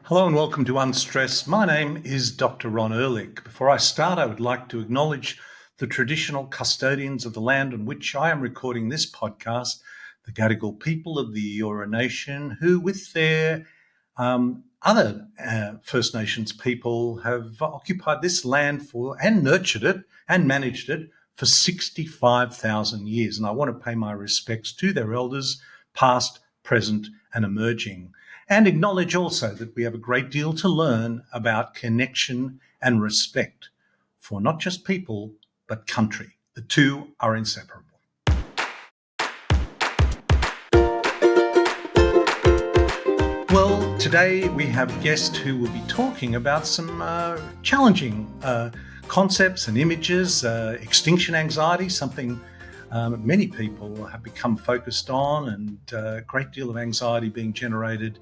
Hello and welcome to Unstress. My name is Dr. Ron Ehrlich. Before I start, I would like to acknowledge the traditional custodians of the land on which I am recording this podcast, the Gadigal people of the Eora Nation, who with their other First Nations people have occupied this land and nurtured it and managed it for 65,000 years. And I want to pay my respects to their elders, past, present, and emerging. And acknowledge also that we have a great deal to learn about connection and respect for not just people, but country. The two are inseparable. Well, today we have a guest who will be talking about some challenging concepts and images, extinction anxiety, something many people have become focused on, and a great deal of anxiety being generated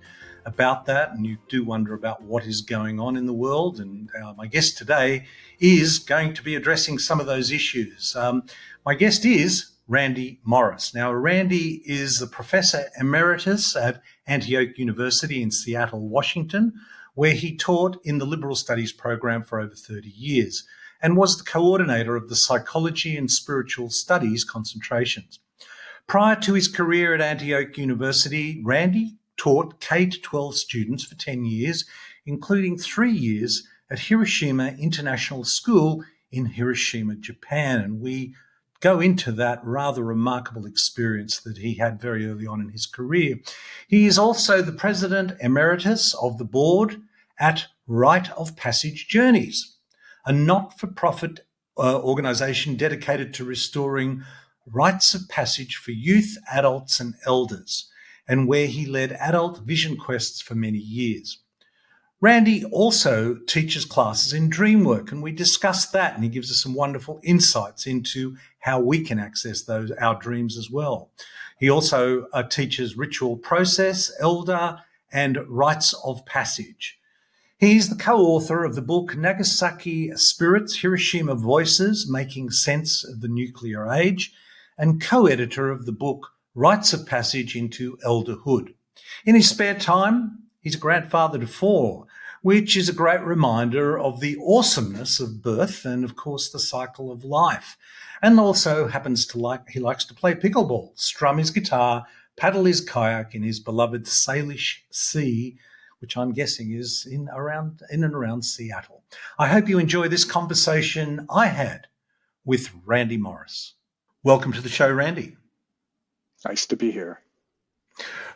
about that. And you do wonder about what is going on in the world. And my guest today is going to be addressing some of those issues. My guest is Randy Morris. Now, Randy is the Professor Emeritus at Antioch University in Seattle, Washington, where he taught in the Liberal Studies program for over 30 years. And was the coordinator of the Psychology and Spiritual Studies concentrations. Prior to his career at Antioch University, Randy taught K-12 students for 10 years, including 3 years at Hiroshima International School in Hiroshima, Japan. And we go into that rather remarkable experience that he had very early on in his career. He is also the President Emeritus of the board at Rite of Passage Journeys, a not-for-profit organisation dedicated to restoring rites of passage for youth, adults and elders, and where he led adult vision quests for many years. Randy also teaches classes in Dreamwork, and we discussed that, and he gives us some wonderful insights into how we can access our dreams as well. He also teaches ritual process, elder and rites of passage. He's the co-author of the book Nagasaki Spirits, Hiroshima Voices, Making Sense of the Nuclear Age, and co-editor of the book Rites of Passage into Elderhood. In his spare time, he's a grandfather to 4, which is a great reminder of the awesomeness of birth and, of course, the cycle of life. And also he likes to play pickleball, strum his guitar, paddle his kayak in his beloved Salish Sea, which I'm guessing is in and around Seattle. I hope you enjoy this conversation I had with Randy Morris. Welcome to the show, Randy. Nice to be here.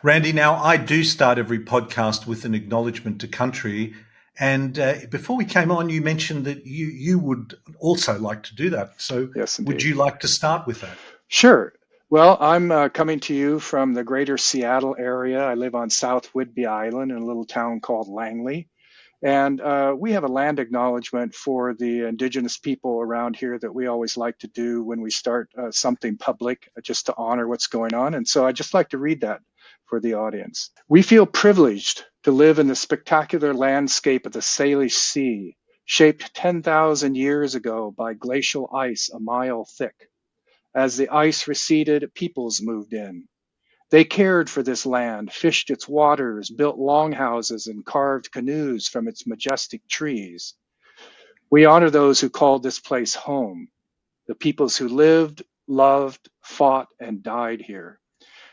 Randy, now I do start every podcast with an acknowledgement to country. And before we came on, you mentioned that you would also like to do that. So yes, would you like to start with that? Sure. Well, I'm coming to you from the greater Seattle area. I live on South Whidbey Island in a little town called Langley. And we have a land acknowledgement for the indigenous people around here that we always like to do when we start something public, just to honor what's going on. And so I'd just like to read that for the audience. We feel privileged to live in the spectacular landscape of the Salish Sea, shaped 10,000 years ago by glacial ice a mile thick. As the ice receded, peoples moved in. They cared for this land, fished its waters, built longhouses, and carved canoes from its majestic trees. We honor those who called this place home, the peoples who lived, loved, fought, and died here.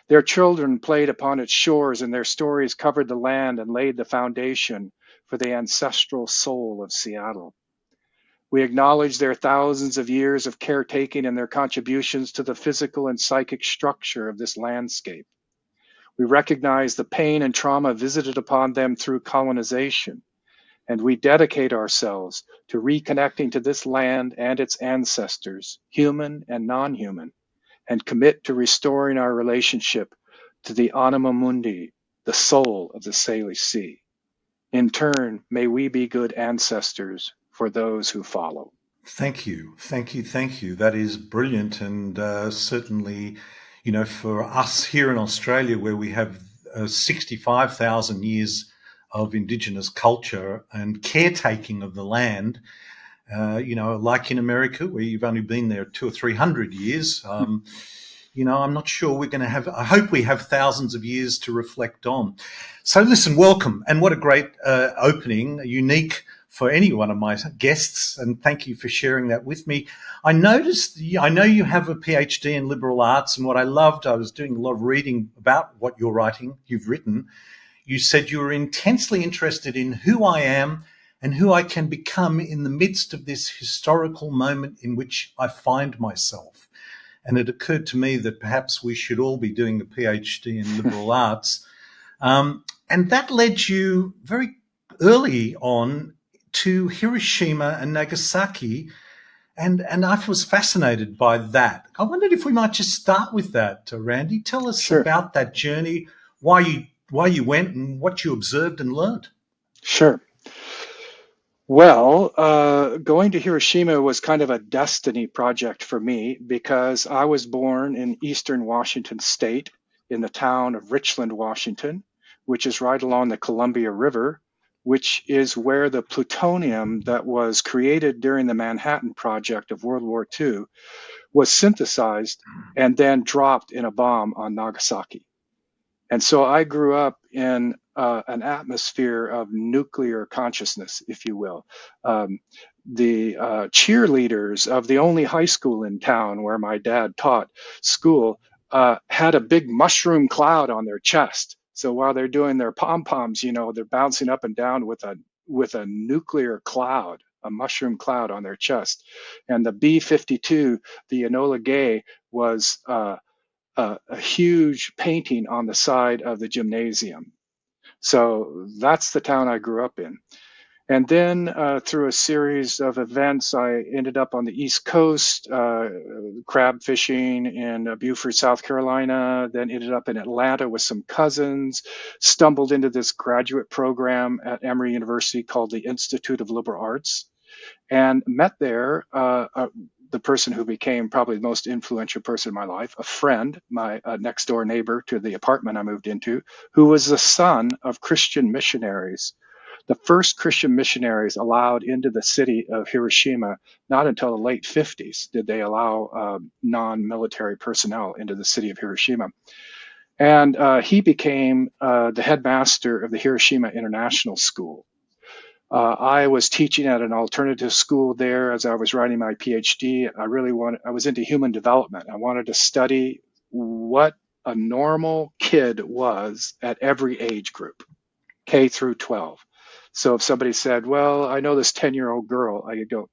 Their children played upon its shores, and their stories covered the land and laid the foundation for the ancestral soul of Seattle. We acknowledge their thousands of years of caretaking and their contributions to the physical and psychic structure of this landscape. We recognize the pain and trauma visited upon them through colonization, and we dedicate ourselves to reconnecting to this land and its ancestors, human and non-human, and commit to restoring our relationship to the anima mundi, the soul of the Salish Sea. In turn, may we be good ancestors for those who follow. Thank you. That is brilliant. And certainly, for us here in Australia, where we have 65,000 years of Indigenous culture and caretaking of the land, like in America, where you've only been there 200 or 300 years, I'm not sure we're going to have, I hope we have thousands of years to reflect on. So listen, welcome. And what a great opening, unique for any one of my guests. And thank you for sharing that with me. I noticed, I know you have a PhD in liberal arts. And what I loved, I was doing a lot of reading about what you've written. You said you were intensely interested in who I am and who I can become in the midst of this historical moment in which I find myself. And it occurred to me that perhaps we should all be doing a PhD in liberal arts. And that led you very early on to Hiroshima and Nagasaki. And I was fascinated by that. I wondered if we might just start with that, Randy. Tell us Sure, about that journey, why you went and what you observed and learned. sure. Well, going to Hiroshima was kind of a destiny project for me because I was born in eastern Washington state in the town of Richland, Washington, which is right along the Columbia River, which is where the plutonium that was created during the Manhattan Project of World War II was synthesized and then dropped in a bomb on Nagasaki. And so I grew up in an atmosphere of nuclear consciousness, if you will. Um, the cheerleaders of the only high school in town where my dad taught school had a big mushroom cloud on their chest. So while they're doing their pom poms, they're bouncing up and down with a nuclear cloud, a mushroom cloud on their chest. And the B-52, the Enola Gay, was a huge painting on the side of the gymnasium. So that's the town I grew up in. And then through a series of events, I ended up on the East Coast, crab fishing in Beaufort, South Carolina, then ended up in Atlanta with some cousins, stumbled into this graduate program at Emory University called the Institute of Liberal Arts, and met there the person who became probably the most influential person in my life, a friend, my next door neighbor to the apartment I moved into, who was the son of Christian missionaries. The first Christian missionaries allowed into the city of Hiroshima, not until the late 50s did they allow non-military personnel into the city of Hiroshima. And he became the headmaster of the Hiroshima International School. I was teaching at an alternative school there as I was writing my PhD. I was into human development. I wanted to study what a normal kid was at every age group, K through 12. So if somebody said, well, I know this 10-year-old girl, I could go,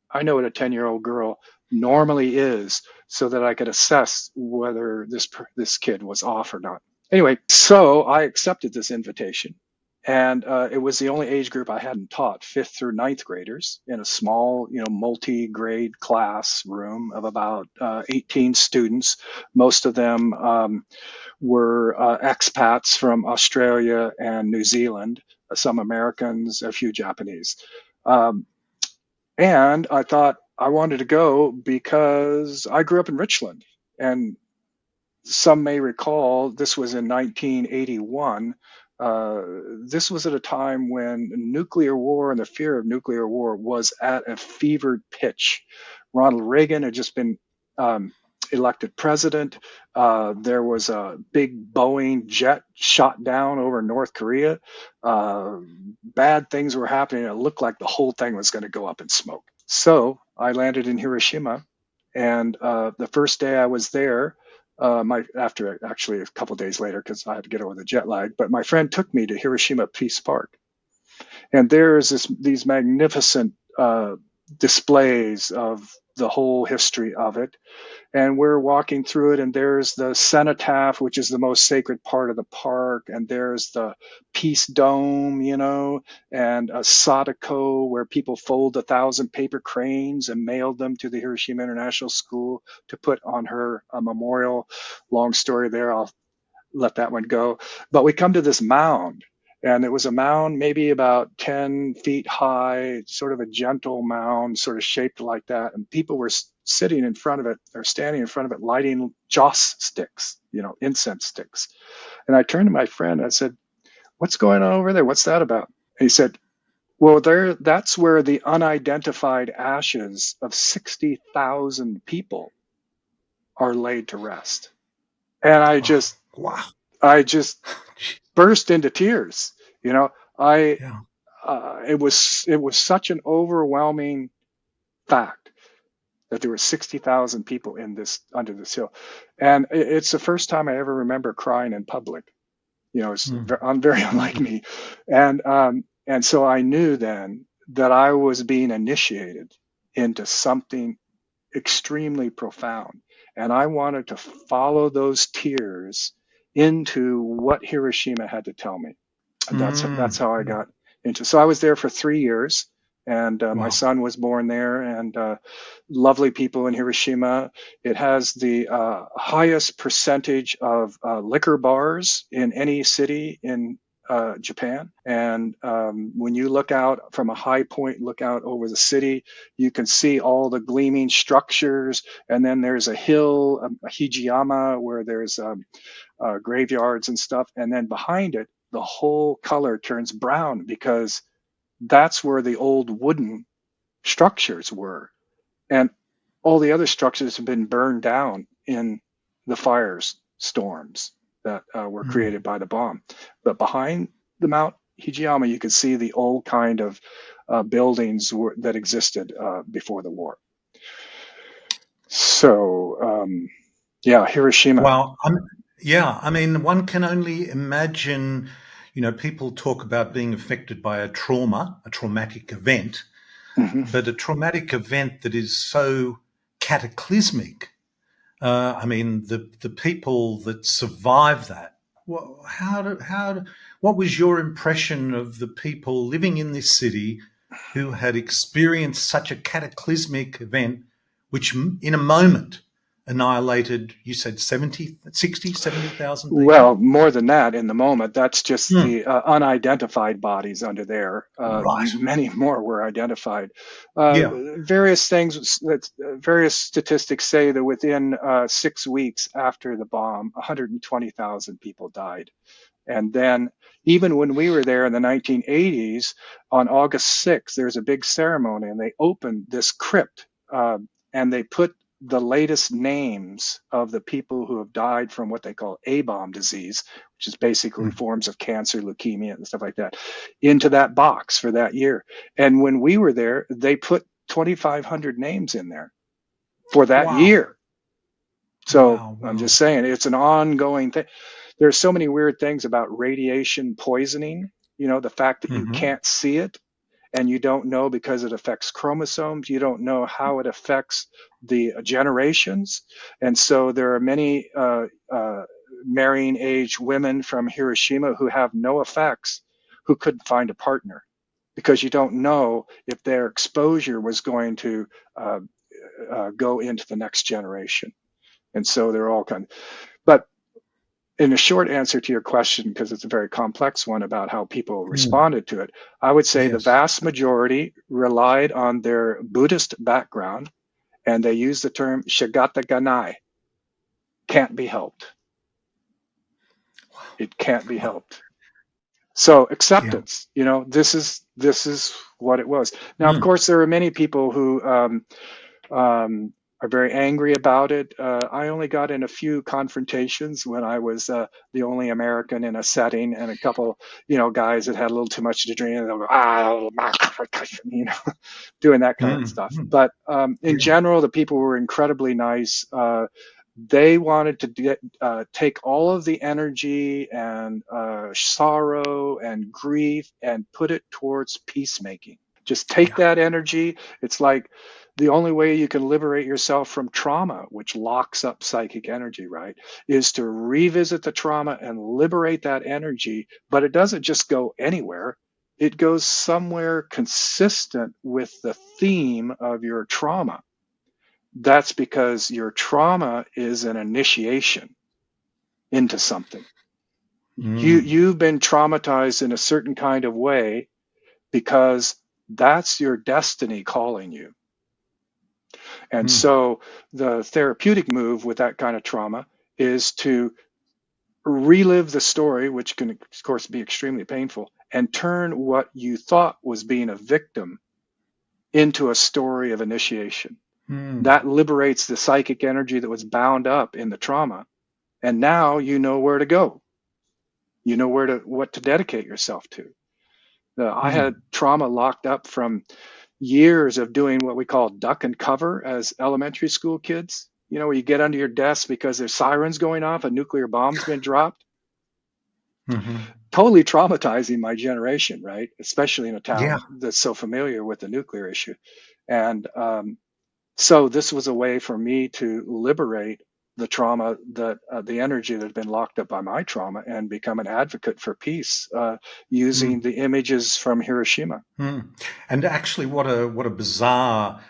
I know what a 10-year-old girl normally is so that I could assess whether this kid was off or not. Anyway, so I accepted this invitation. And it was the only age group I hadn't taught, fifth through ninth graders, in a small, multi-grade classroom of about 18 students. Most of them were expats from Australia and New Zealand, some Americans, a few Japanese. And I thought I wanted to go because I grew up in Richland. And some may recall this was in 1981. This was at a time when nuclear war and the fear of nuclear war was at a fevered pitch. Ronald Reagan had just been elected president. There was a big Boeing jet shot down over North Korea. Bad things were happening. It looked like the whole thing was going to go up in smoke. So I landed in Hiroshima, and the first day I was there, after actually a couple of days later, because I had to get over the jet lag, but my friend took me to Hiroshima Peace Park, and there's these magnificent displays of the whole history of it. And we're walking through it, and there's the cenotaph, which is the most sacred part of the park, and there's the Peace Dome, and a Sadako where people fold 1,000 paper cranes and mailed them to the Hiroshima International School to put on her memorial. Long story there, I'll let that one go. But we come to this mound, and it was a mound maybe about 10 feet high, sort of a gentle mound, sort of shaped like that. And people were sitting in front of it or standing in front of it, lighting joss sticks, incense sticks. And I turned to my friend and I said, what's going on over there? What's that about? And he said, well, that's where the unidentified ashes of 60,000 people are laid to rest. And Oh, wow. I just burst into tears. You know, I, Yeah. it was such an overwhelming fact that there were 60,000 people in this, under this hill. And it's the first time I ever remember crying in public. You know, Mm. I'm very unlike me. And so I knew then that I was being initiated into something extremely profound. And I wanted to follow those tears into what Hiroshima had to tell me. And that's Mm. how I got into. So I was there for 3 years, and my Wow. son was born there. And lovely people in Hiroshima. It has the highest percentage of liquor bars in any city in Japan. And when you look out from a high point, look out over the city, you can see all the gleaming structures. And then there's a hill, a Hijiyama, where there's graveyards and stuff. And then behind it, the whole color turns brown because that's where the old wooden structures were. And all the other structures have been burned down in the fires storms that were Mm. created by the bomb. But behind the Mount Hijiyama, you can see the old kind of buildings that existed before the war. So, yeah, Hiroshima. Well, yeah, I mean, one can only imagine, people talk about being affected by a trauma, a traumatic event, Hmm. but a traumatic event that is so cataclysmic. I mean, the people that survive that. What was your impression of the people living in this city who had experienced such a cataclysmic event, which in a moment annihilated, you said 70,000 people? Well, more than that in the moment. That's just Hmm. the unidentified bodies under there. Right. Many more were identified. Yeah. Various things that various statistics say that within 6 weeks after the bomb, 120,000 people died. And then, even when we were there in the 1980s, on August 6th, there's a big ceremony, and they opened this crypt, and they put the latest names of the people who have died from what they call A-bomb disease, which is basically Mm. forms of cancer, leukemia, and stuff like that, into that box for that year. And when we were there, they put 2,500 names in there for that Wow. year. So Wow. I'm Wow. just saying, it's an ongoing thing. There's so many weird things about radiation poisoning. You know, the fact that you Hmm. can't see it, and you don't know because it affects chromosomes. You don't know how it affects the generations. And so there are many marrying age women from Hiroshima who have no effects, who couldn't find a partner because you don't know if their exposure was going to go into the next generation. And so they're all kind of, but in a short answer to your question, because it's a very complex one about how people Mm. responded to it, I would say the Yes. vast majority relied on their Buddhist background, and they use the term shigata ganai, can't be helped. It can't be Wow. helped. So Yeah. acceptance, this is what it was. Now, of Mm. course, there are many people who are very angry about it. I only got in a few confrontations when I was the only American in a setting, and a couple, guys that had a little too much to drink, and they'll go, you know, doing that kind of Mm. stuff. Mm. But in Yeah. general, the people were incredibly nice. They wanted to take all of the energy and sorrow and grief and put it towards peacemaking. Just take Yeah. that energy. It's like the only way you can liberate yourself from trauma, which locks up psychic energy, right, is to revisit the trauma and liberate that energy. But it doesn't just go anywhere. It goes somewhere consistent with the theme of your trauma. That's because your trauma is an initiation into something. Mm. You've been traumatized in a certain kind of way because that's your destiny calling you. And Mm. so the therapeutic move with that kind of trauma is to relive the story, which can, of course, be extremely painful, and turn what you thought was being a victim into a story of initiation. Mm. That liberates the psychic energy that was bound up in the trauma. And now you know where to go. You know what to dedicate yourself to. I Mm. had trauma locked up from years of doing what we call duck and cover as elementary school kids. You know, where you get under your desk because there's sirens going off, a nuclear bomb's been dropped. Hmm. Totally traumatizing my generation, right? Especially in a Yeah. town that's so familiar with the nuclear issue. And so this was a way for me to liberate the trauma, that the energy that had been locked up by my trauma, and become an advocate for peace using Mm. the images from Hiroshima. Mm. And actually, what a bizarre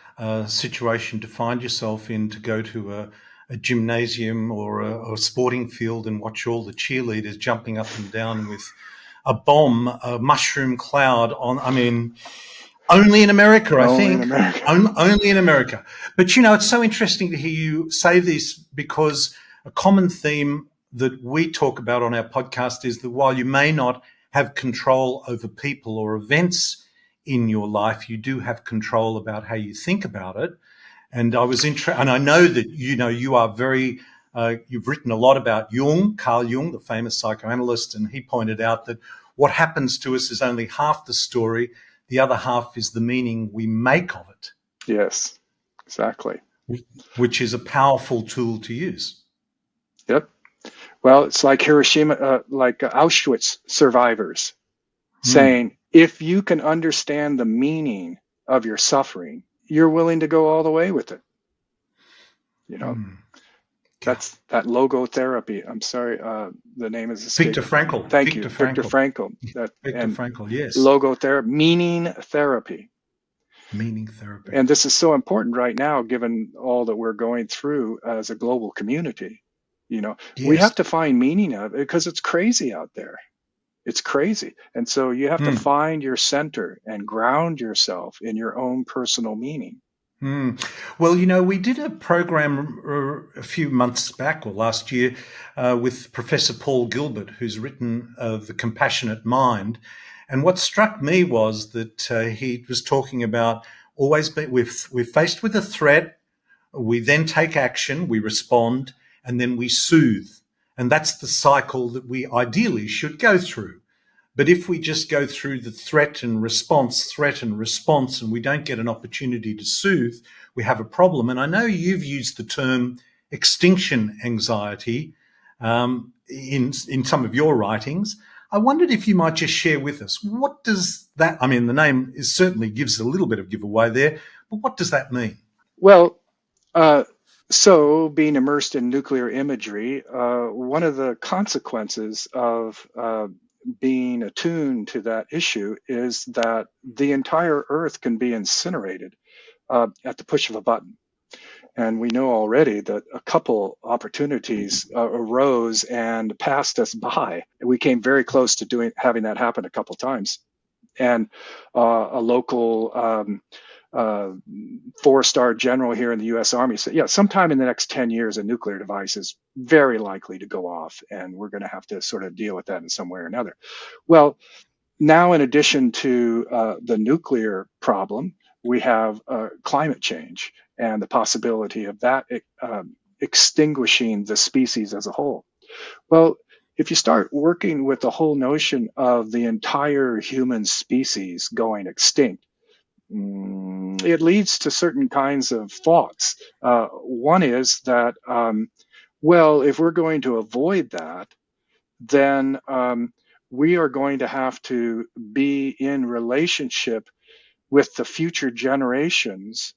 situation to find yourself in, to go to a gymnasium or a sporting field and watch all the cheerleaders jumping up and down with a bomb, a mushroom cloud on. I mean, only in America, I Only in think. America. Only in America. But it's so interesting to hear you say this, because a common theme that we talk about on our podcast is that while you may not have control over people or events in your life, you do have control about how you think about it. And and I know that you are very. You've written a lot about Jung, Carl Jung, the famous psychoanalyst, and he pointed out that what happens to us is only half the story. The other half is the meaning we make of it, Yes, exactly. which is a powerful tool to use. Yep. Well, it's like Hiroshima, like Auschwitz survivors Hmm. saying, if you can understand the meaning of your suffering, you're willing to go all the way with it. You know, Hmm. Yeah. that's that logotherapy. I'm sorry, the name is Viktor escaping. Frankl. Thank Viktor you, Viktor Frankl. Frankl. That Viktor and Frankl. Yes. logotherapy, meaning therapy. Meaning therapy. And this is so important right now, given all that we're going through as a global community. You know, we Yes. have to find meaning of it because it's crazy out there. It's crazy. And so you have to Hmm. find your center and ground yourself in your own personal meaning. Mm. Well, we did a program a few months back or last year with Professor Paul Gilbert, who's written The Compassionate Mind. And what struck me was that he was talking about we're faced with a threat, we then take action, we respond, and then we soothe. And that's the cycle that we ideally should go through. But if we just go through the threat and response, and we don't get an opportunity to soothe, we have a problem. And I know you've used the term extinction anxiety in some of your writings. I wondered if you might just share with us, what does that, I mean, the name certainly gives a little bit of giveaway there, but what does that mean? Well, uh, so being immersed in nuclear imagery, one of the consequences of being attuned to that issue is that the entire Earth can be incinerated at the push of a button. And we know already that a couple opportunities arose and passed us by. We came very close to having that happen a couple times. And a local 4-star general here in the U.S. Army said, yeah, sometime in the next 10 years, a nuclear device is very likely to go off, and we're going to have to sort of deal with that in some way or another. Well, now, in addition to the nuclear problem, we have climate change and the possibility of that extinguishing the species as a whole. Well, if you start working with the whole notion of the entire human species going extinct, it leads to certain kinds of thoughts. One is that, well, if we're going to avoid that, then we are going to have to be in relationship with the future generations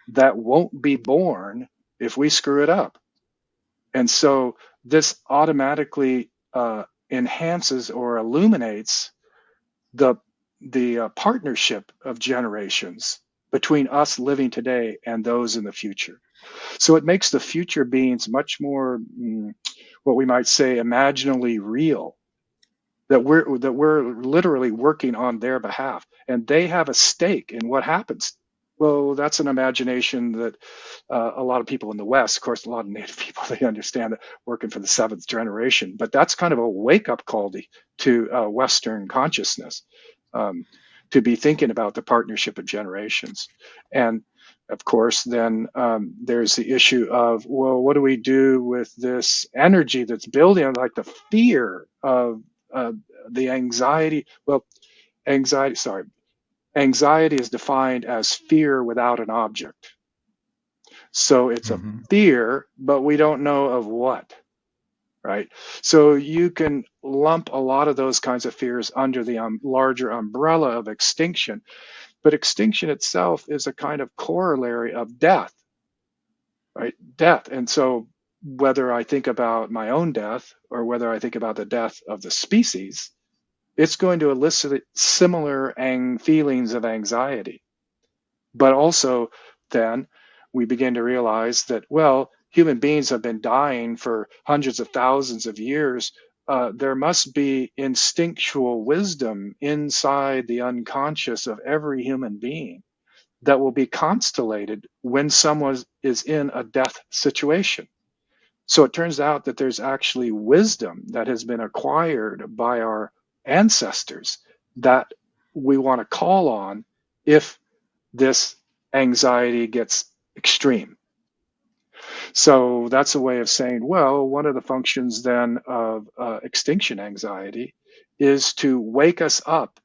that won't be born if we screw it up. And so this automatically enhances or illuminates the partnership of generations between us living today and those in the future. So it makes the future beings much more, what we might say, imaginally real. That we're literally working on their behalf, and they have a stake in what happens. Well, that's an imagination that a lot of people in the West, of course, a lot of Native people, they understand that, working for the seventh generation. But that's kind of a wake-up call to Western consciousness, um, to be thinking about the partnership of generations. And Of course, then there's the issue of, well, what do we do with this energy that's building, like the fear of the anxiety? Well, anxiety, sorry, anxiety is defined as fear without an object. So it's a Mm-hmm. fear, but we don't know of what, right? So you can lump a lot of those kinds of fears under the larger umbrella of extinction. But extinction itself is a kind of corollary of death, right? Death. And so whether I think about my own death or whether I think about the death of the species, it's going to elicit similar feelings of anxiety. But also, then we begin to realize that, well, human beings have been dying for hundreds of thousands of years. There must be instinctual wisdom inside the unconscious of every human being that will be constellated when someone is in a death situation. So it turns out that there's actually wisdom that has been acquired by our ancestors that we want to call on if this anxiety gets extreme. So that's a way of saying, well, one of the functions then of extinction anxiety is to wake us up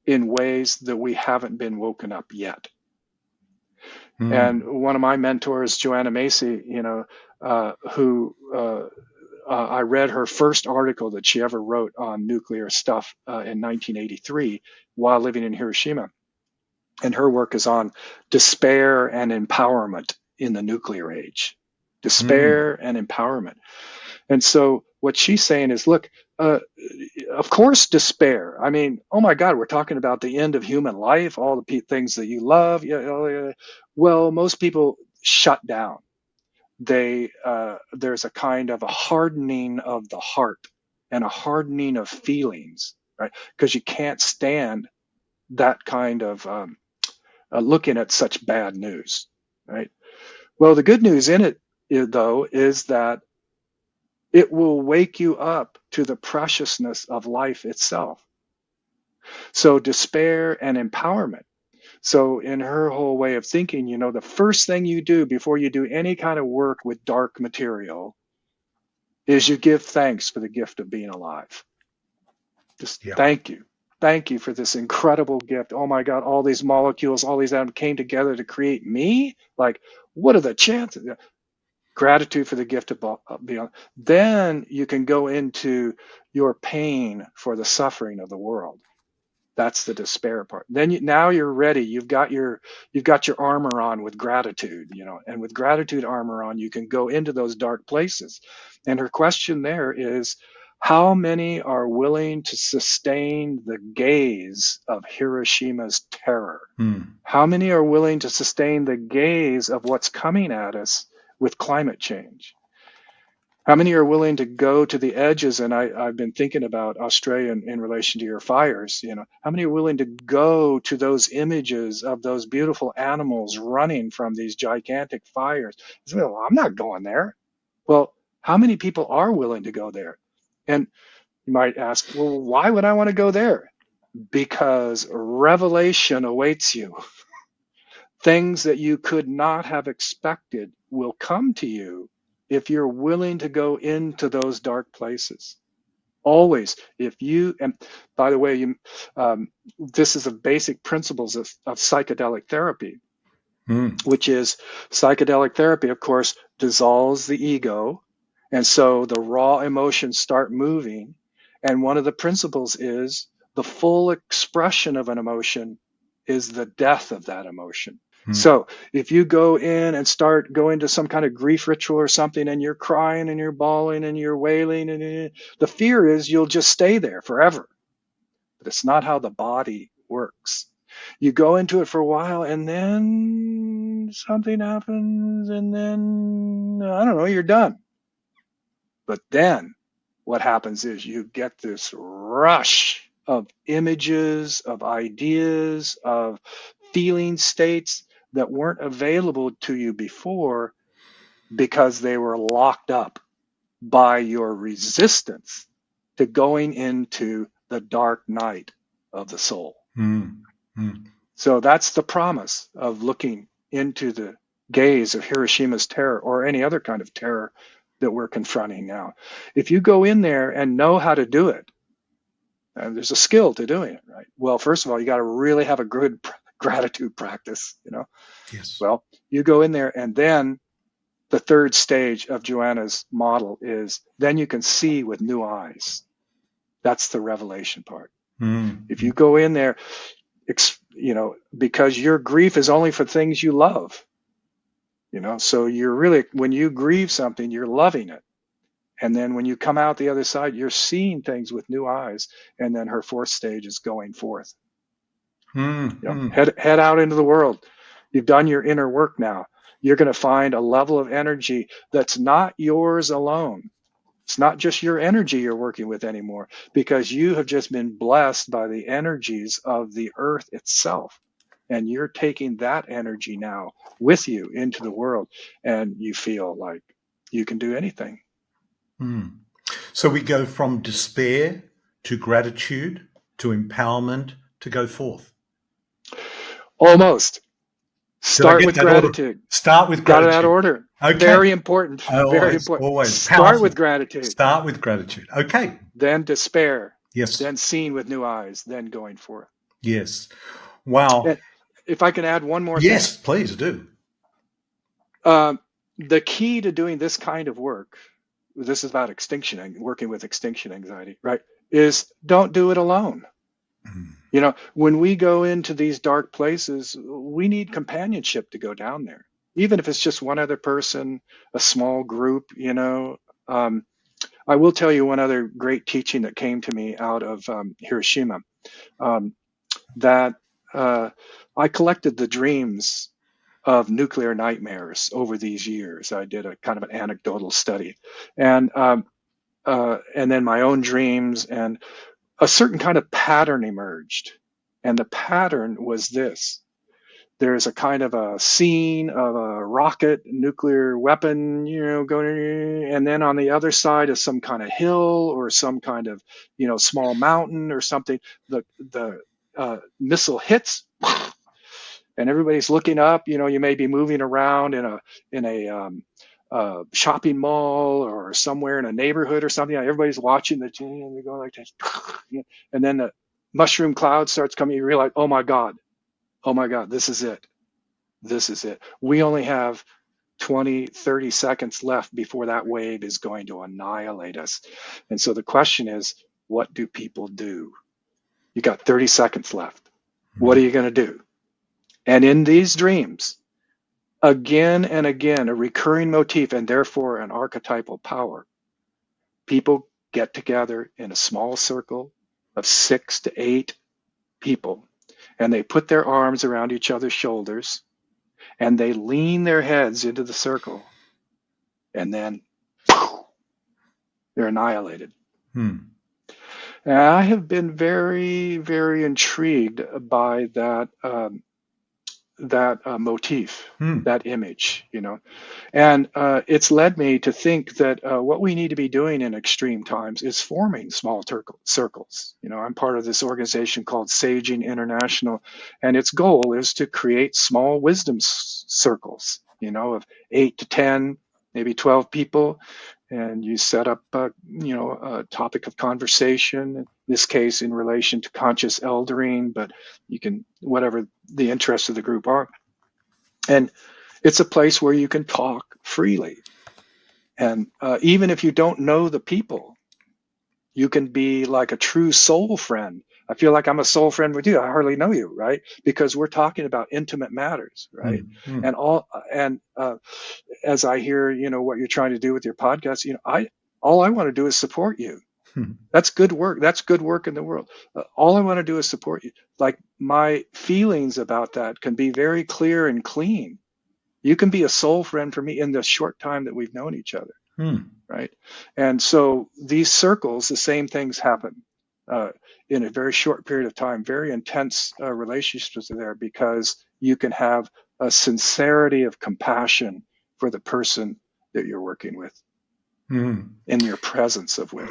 in ways that we haven't been woken up yet. And Mm. one of my mentors, Joanna Macy, who I read her first article that she ever wrote on nuclear stuff in 1983 while living in Hiroshima. And her work is on despair and empowerment in the nuclear age. Mm. Despair and empowerment. And so what she's saying is, look, uh, of course, despair. I mean, oh my God, we're talking about the end of human life, all the things that you love. Yeah. Well, most people shut down. There's a kind of a hardening of the heart and a hardening of feelings, right? Because you can't stand that kind of looking at such bad news, right? Well, the good news in it, though, is that it will wake you up to the preciousness of life itself. So despair and empowerment. So in her whole way of thinking, the first thing you do before you do any kind of work with dark material is you give thanks for the gift of being alive. Just Yeah. thank you. Thank you for this incredible gift. Oh my God, all these molecules, all these atoms came together to create me. Like, what are the chances? Gratitude for the gift of beyond. Then you can go into your pain for the suffering of the world. That's the despair part. Then now you're ready. You've got your armor on with gratitude, and with gratitude armor on, you can go into those dark places. And her question there is, how many are willing to sustain the gaze of Hiroshima's terror? Mm. How many are willing to sustain the gaze of what's coming at us with climate change? How many are willing to go to the edges? And I've been thinking about Australia in relation to your fires. How many are willing to go to those images of those beautiful animals running from these gigantic fires? Well, I'm not going there. Well, how many people are willing to go there? And you might ask, well, why would I want to go there? Because revelation awaits you. Things that you could not have expected will come to you if you're willing to go into those dark places. Always, and by the way, this is the basic principles of psychedelic therapy, Mm. which is psychedelic therapy, of course, dissolves the ego. And so the raw emotions start moving. And one of the principles is the full expression of an emotion is the death of that emotion. Mm. So if you go in and start going to some kind of grief ritual or something and you're crying and you're bawling and you're wailing, and the fear is you'll just stay there forever. But it's not how the body works. You go into it for a while and then something happens and then, I don't know, you're done. But then what happens is you get this rush of images, of ideas, of feeling states that weren't available to you before because they were locked up by your resistance to going into the dark night of the soul. Mm. Mm. So that's the promise of looking into the gaze of Hiroshima's terror or any other kind of terror that we're confronting now. If you go in there and know how to do it, and there's a skill to doing it, right? Well, first of all, you got to really have a good gratitude practice, Yes. Well, you go in there, and then the third stage of Joanna's model is then you can see with new eyes. That's the revelation part. If you go in there, because your grief is only for things you love, so you're really, when you grieve something, you're loving it. And then when you come out the other side, you're seeing things with new eyes. And then her fourth stage is going forth. Head out into the world. You've done your inner work now. You're going to find a level of energy that's not yours alone. It's not just your energy you're working with anymore, because you have just been blessed by the energies of the earth itself. And you're taking that energy now with you into the world. And you feel like you can do anything. So we go from despair to gratitude to empowerment to go forth. Almost. Start with gratitude. Order? Start with gratitude. Got that order. Okay. Very important. Very important. Always. Start Powerful. with gratitude. Start with gratitude. Okay. Then despair. Yes. Then seeing with new eyes. Then going forth. Yes. Wow. And if I can add one more thing. Yes, please do. The key to doing this kind of work, this is about extinction and working with extinction anxiety, right, is don't do it alone. When we go into these dark places, we need companionship to go down there, even if it's just one other person, a small group. I will tell you one other great teaching that came to me out of Hiroshima, that I collected the dreams of nuclear nightmares over these years. I did a kind of an anecdotal study, and then my own dreams, and a certain kind of pattern emerged. And the pattern was this. There's a kind of a scene of a rocket, nuclear weapon, going, and then on the other side is some kind of hill or some kind of, small mountain or something. The missile hits, and everybody's looking up. You may be moving around in a shopping mall or somewhere in a neighborhood or something. Everybody's watching the thing, and they go like this, and then the mushroom cloud starts coming. You realize, oh my God, this is it. We only have 20, 30 seconds left before that wave is going to annihilate us. And so the question is, what do people do? You got 30 seconds left. What are you going to do? And in these dreams, again and again, a recurring motif and therefore an archetypal power, people get together in a small circle of 6 to 8 people, and they put their arms around each other's shoulders, and they lean their heads into the circle, and then they're annihilated. And I have been very, very intrigued by that motif, that image, and it's led me to think that what we need to be doing in extreme times is forming small circles. I'm part of this organization called Saging International, and its goal is to create small wisdom circles, of 8 to 10, maybe 12 people. And you set up, a topic of conversation, in this case in relation to conscious eldering, but you can, whatever the interests of the group are. And it's a place where you can talk freely. And even if you don't know the people, you can be like a true soul friend. I feel like I'm a soul friend with you. I hardly know you, right? Because we're talking about intimate matters, right? And as I hear, what you're trying to do with your podcast, all I want to do is support you. That's good work. That's good work in the world. All I want to do is support you. Like, my feelings about that can be very clear and clean. You can be a soul friend for me in the short time that we've known each other, right? And so these circles, the same things happen in a very short period of time. Very intense relationships are there because you can have a sincerity of compassion for the person that you're working with, in your presence of with.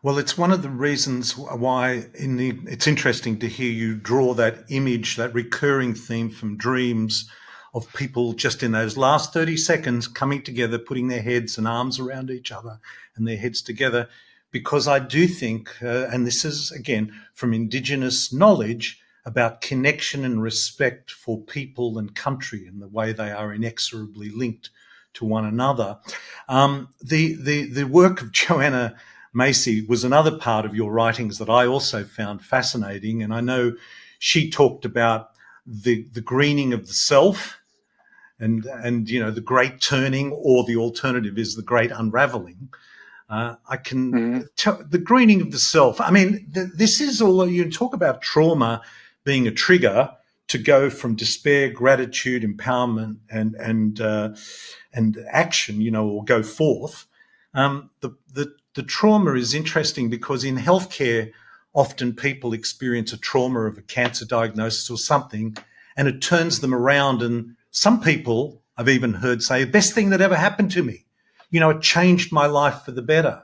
Well, it's one of the reasons why it's interesting to hear you draw that image, that recurring theme from dreams of people just in those last 30 seconds coming together, putting their heads and arms around each other and their heads together. Because I do think, and this is again from Indigenous knowledge, about connection and respect for people and country and the way they are inexorably linked to one another. The work of Joanna Macy was another part of your writings that I also found fascinating, and I know she talked about the greening of the self, and the great turning, or the alternative is the great unraveling. I can tell the greening of the self. I mean, this is all you talk about trauma being a trigger to go from despair, gratitude, empowerment, and action, or go forth. The trauma is interesting because in healthcare, often people experience a trauma of a cancer diagnosis or something, and it turns them around. And some people I've even heard say, the best thing that ever happened to me. It changed my life for the better.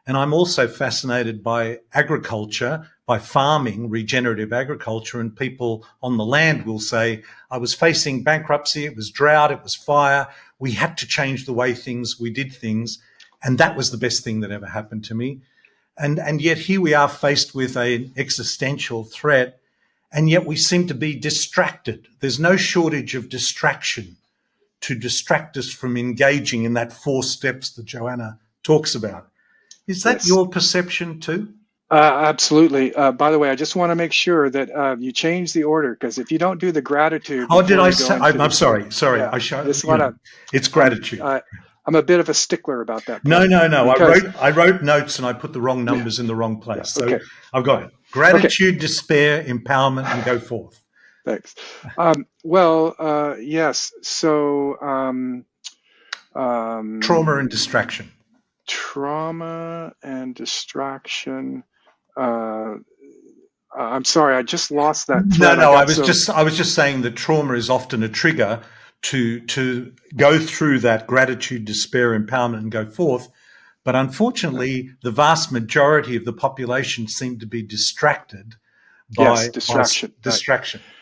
And I'm also fascinated by agriculture, by farming, regenerative agriculture, and people on the land will say, I was facing bankruptcy, it was drought, it was fire. We had to change the way we did things. And that was the best thing that ever happened to me. And yet here we are faced with an existential threat, and yet we seem to be distracted. There's no shortage of distraction to distract us from engaging in that 4 steps that Joanna talks about. Is that your perception too? Absolutely. By the way, I just want to make sure that you change the order, because if you don't do the gratitude, did I say? I'm sorry. Sorry, yeah, I it's gratitude. I'm a bit of a stickler about that point. No. Because, I wrote notes and I put the wrong numbers in the wrong place. Yeah, okay. So I've got it. Gratitude, despair, empowerment, and go forth. Thanks. Yes. So trauma and distraction. Trauma and distraction. I'm sorry, I just lost that thread. No. I was just saying that trauma is often a trigger to go through that gratitude, despair, empowerment, and go forth. But unfortunately, the vast majority of the population seem to be distracted by distraction. Distraction. Right.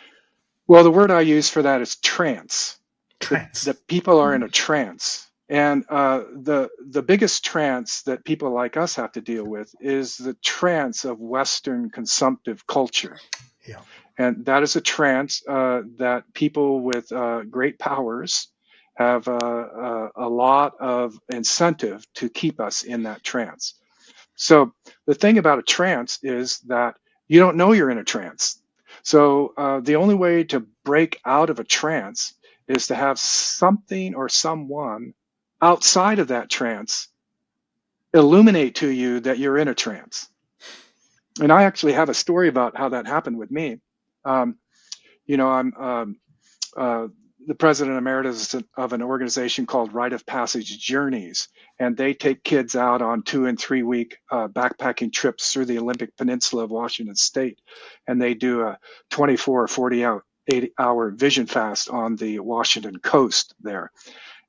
Well, the word I use for that is trance. The people are in a trance. And the biggest trance that people like us have to deal with is the trance of Western consumptive culture. Yeah. And that is a trance that people with great powers have a lot of incentive to keep us in that trance. So the thing about a trance is that you don't know you're in a trance. So the only way to break out of a trance is to have something or someone outside of that trance illuminate to you that you're in a trance. And I actually have a story about how that happened with me. I'm the president emeritus of an organization called Rite of Passage Journeys, and they take kids out on 2 and 3 week backpacking trips through the Olympic Peninsula of Washington State, and they do a 24 or 48-hour vision fast on the Washington coast there.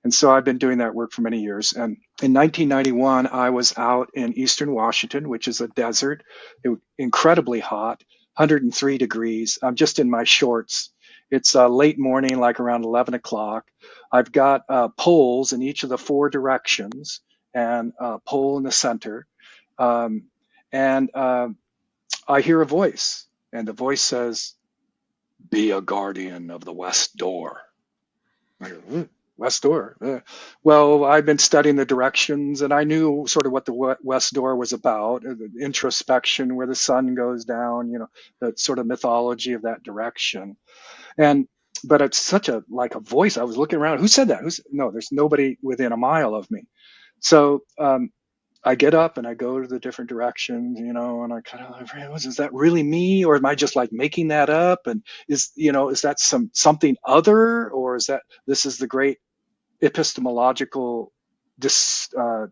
And so I've been doing that work for many years. And in 1991, I was out in eastern Washington, which is a desert. It was incredibly hot, 103 degrees. I'm just in my shorts. It's late morning, like around 11 o'clock. I've got poles in each of the 4 directions and a pole in the center. And I hear a voice, and the voice says, "Be a guardian of the West Door." I go, West Door? Well, I've been studying the directions, and I knew sort of what the West Door was about, the introspection, where the sun goes down, the sort of mythology of that direction. But it's such a voice. I was looking around. Who said that? No, there's nobody within a mile of me. So I get up and I go to the different directions, and I kind of, is that really me, or am I just making that up? And is that something other, or is that this is the great epistemological discernment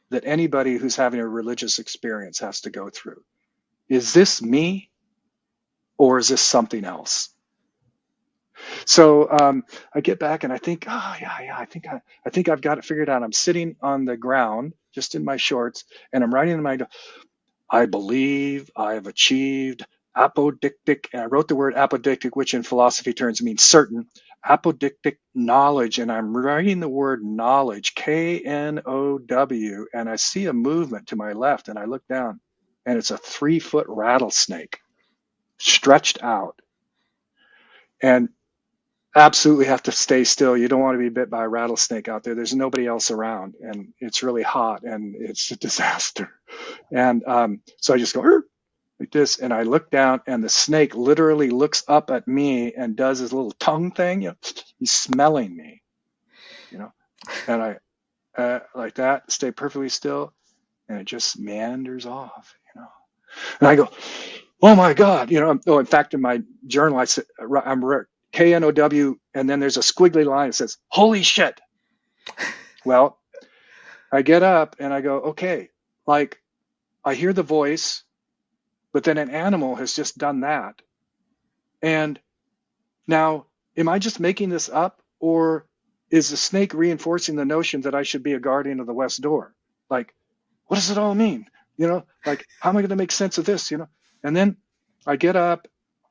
that anybody who's having a religious experience has to go through? Is this me, or is this something else? So I get back and I think, I think I've got it figured out. I'm sitting on the ground, just in my shorts, and I'm writing in my, I believe I have achieved apodictic, and I wrote the word apodictic, which in philosophy terms means certain, apodictic knowledge, and I'm writing the word knowledge, K-N-O-W, and I see a movement to my left, and I look down, and it's a 3-foot rattlesnake stretched out, and absolutely have to stay still. You don't want to be bit by a rattlesnake out there. There's nobody else around, and it's really hot, and it's a disaster. And so I just go like this, and I look down, and the snake literally looks up at me and does his little tongue thing. He's smelling me, and I like that, stay perfectly still, and it just meanders off, And I go, oh my God, in fact, in my journal, I'm K-N-O-W, and then there's a squiggly line that says, holy shit. Well, I get up and I go, okay, like I hear the voice, but then an animal has just done that. And now, am I just making this up, or is the snake reinforcing the notion that I should be a guardian of the West Door? Like, what does it all mean? Like, how am I going to make sense of this? And then I get up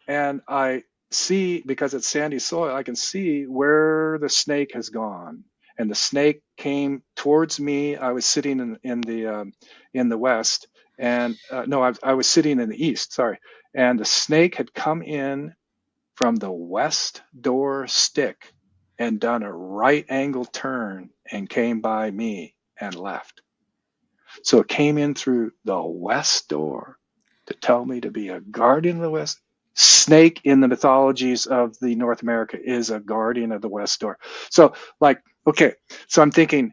and I see, because it's sandy soil, I can see where the snake has gone. And the snake came towards me. I was sitting in the west, and no, I was sitting in the east. Sorry, and the snake had come in from the west door stick and done a right angle turn and came by me and left. So it came in through the west door to tell me to be a guardian of the west. Snake in the mythologies of the North America is a guardian of the west door. So okay, so I'm thinking,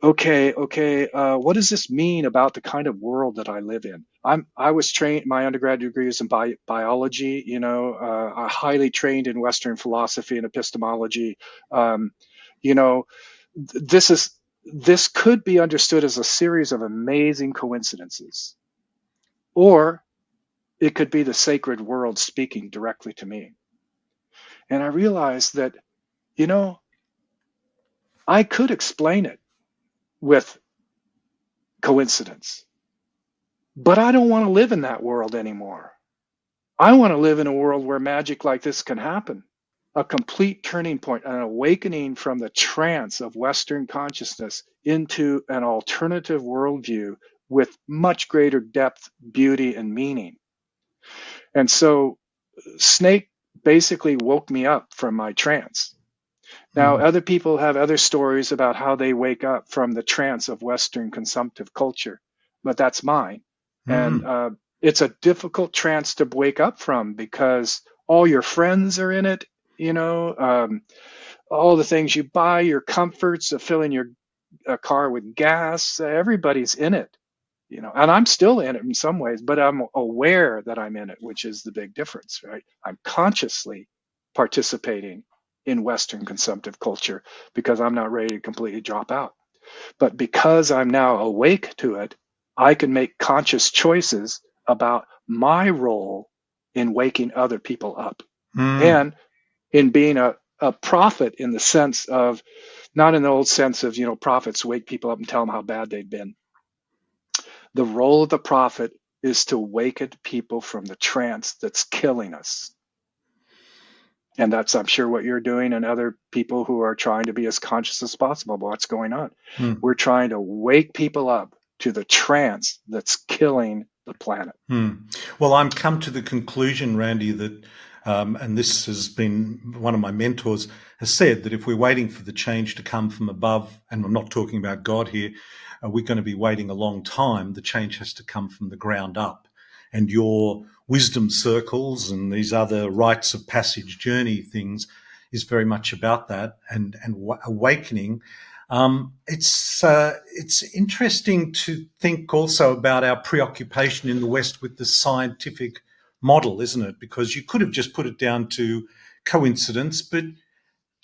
okay, what does this mean about the kind of world that I live in? I was trained, my undergraduate degree is in biology, I highly trained in Western philosophy and epistemology. This could be understood as a series of amazing coincidences, or it could be the sacred world speaking directly to me. And I realized that, I could explain it with coincidence, but I don't want to live in that world anymore. I want to live in a world where magic like this can happen. A complete turning point, an awakening from the trance of Western consciousness into an alternative worldview with much greater depth, beauty, and meaning. And so Snake basically woke me up from my trance. Now, other people have other stories about how they wake up from the trance of Western consumptive culture, but that's mine. And it's a difficult trance to wake up from because all your friends are in it, all the things you buy, your comforts of filling your car with gas, everybody's in it, and I'm still in it in some ways, but I'm aware that I'm in it, which is the big difference, right? I'm consciously participating in Western consumptive culture because I'm not ready to completely drop out. But because I'm now awake to it, I can make conscious choices about my role in waking other people up and in being a prophet, in the sense of, not in the old sense of, prophets wake people up and tell them how bad they've been. The role of the prophet is to awaken people from the trance that's killing us. And that's, I'm sure, what you're doing, and other people who are trying to be as conscious as possible about what's going on. We're trying to wake people up to the trance that's killing the planet. Well, I'm come to the conclusion, Randy, that, and this has been one of my mentors has said, that if we're waiting for the change to come from above, and I'm not talking about God here, we're going to be waiting a long time. The change has to come from the ground up. And your wisdom circles and these other rites of passage journey things is very much about that and awakening. It's interesting to think also about our preoccupation in the West with the scientific model, isn't it? Because you could have just put it down to coincidence, but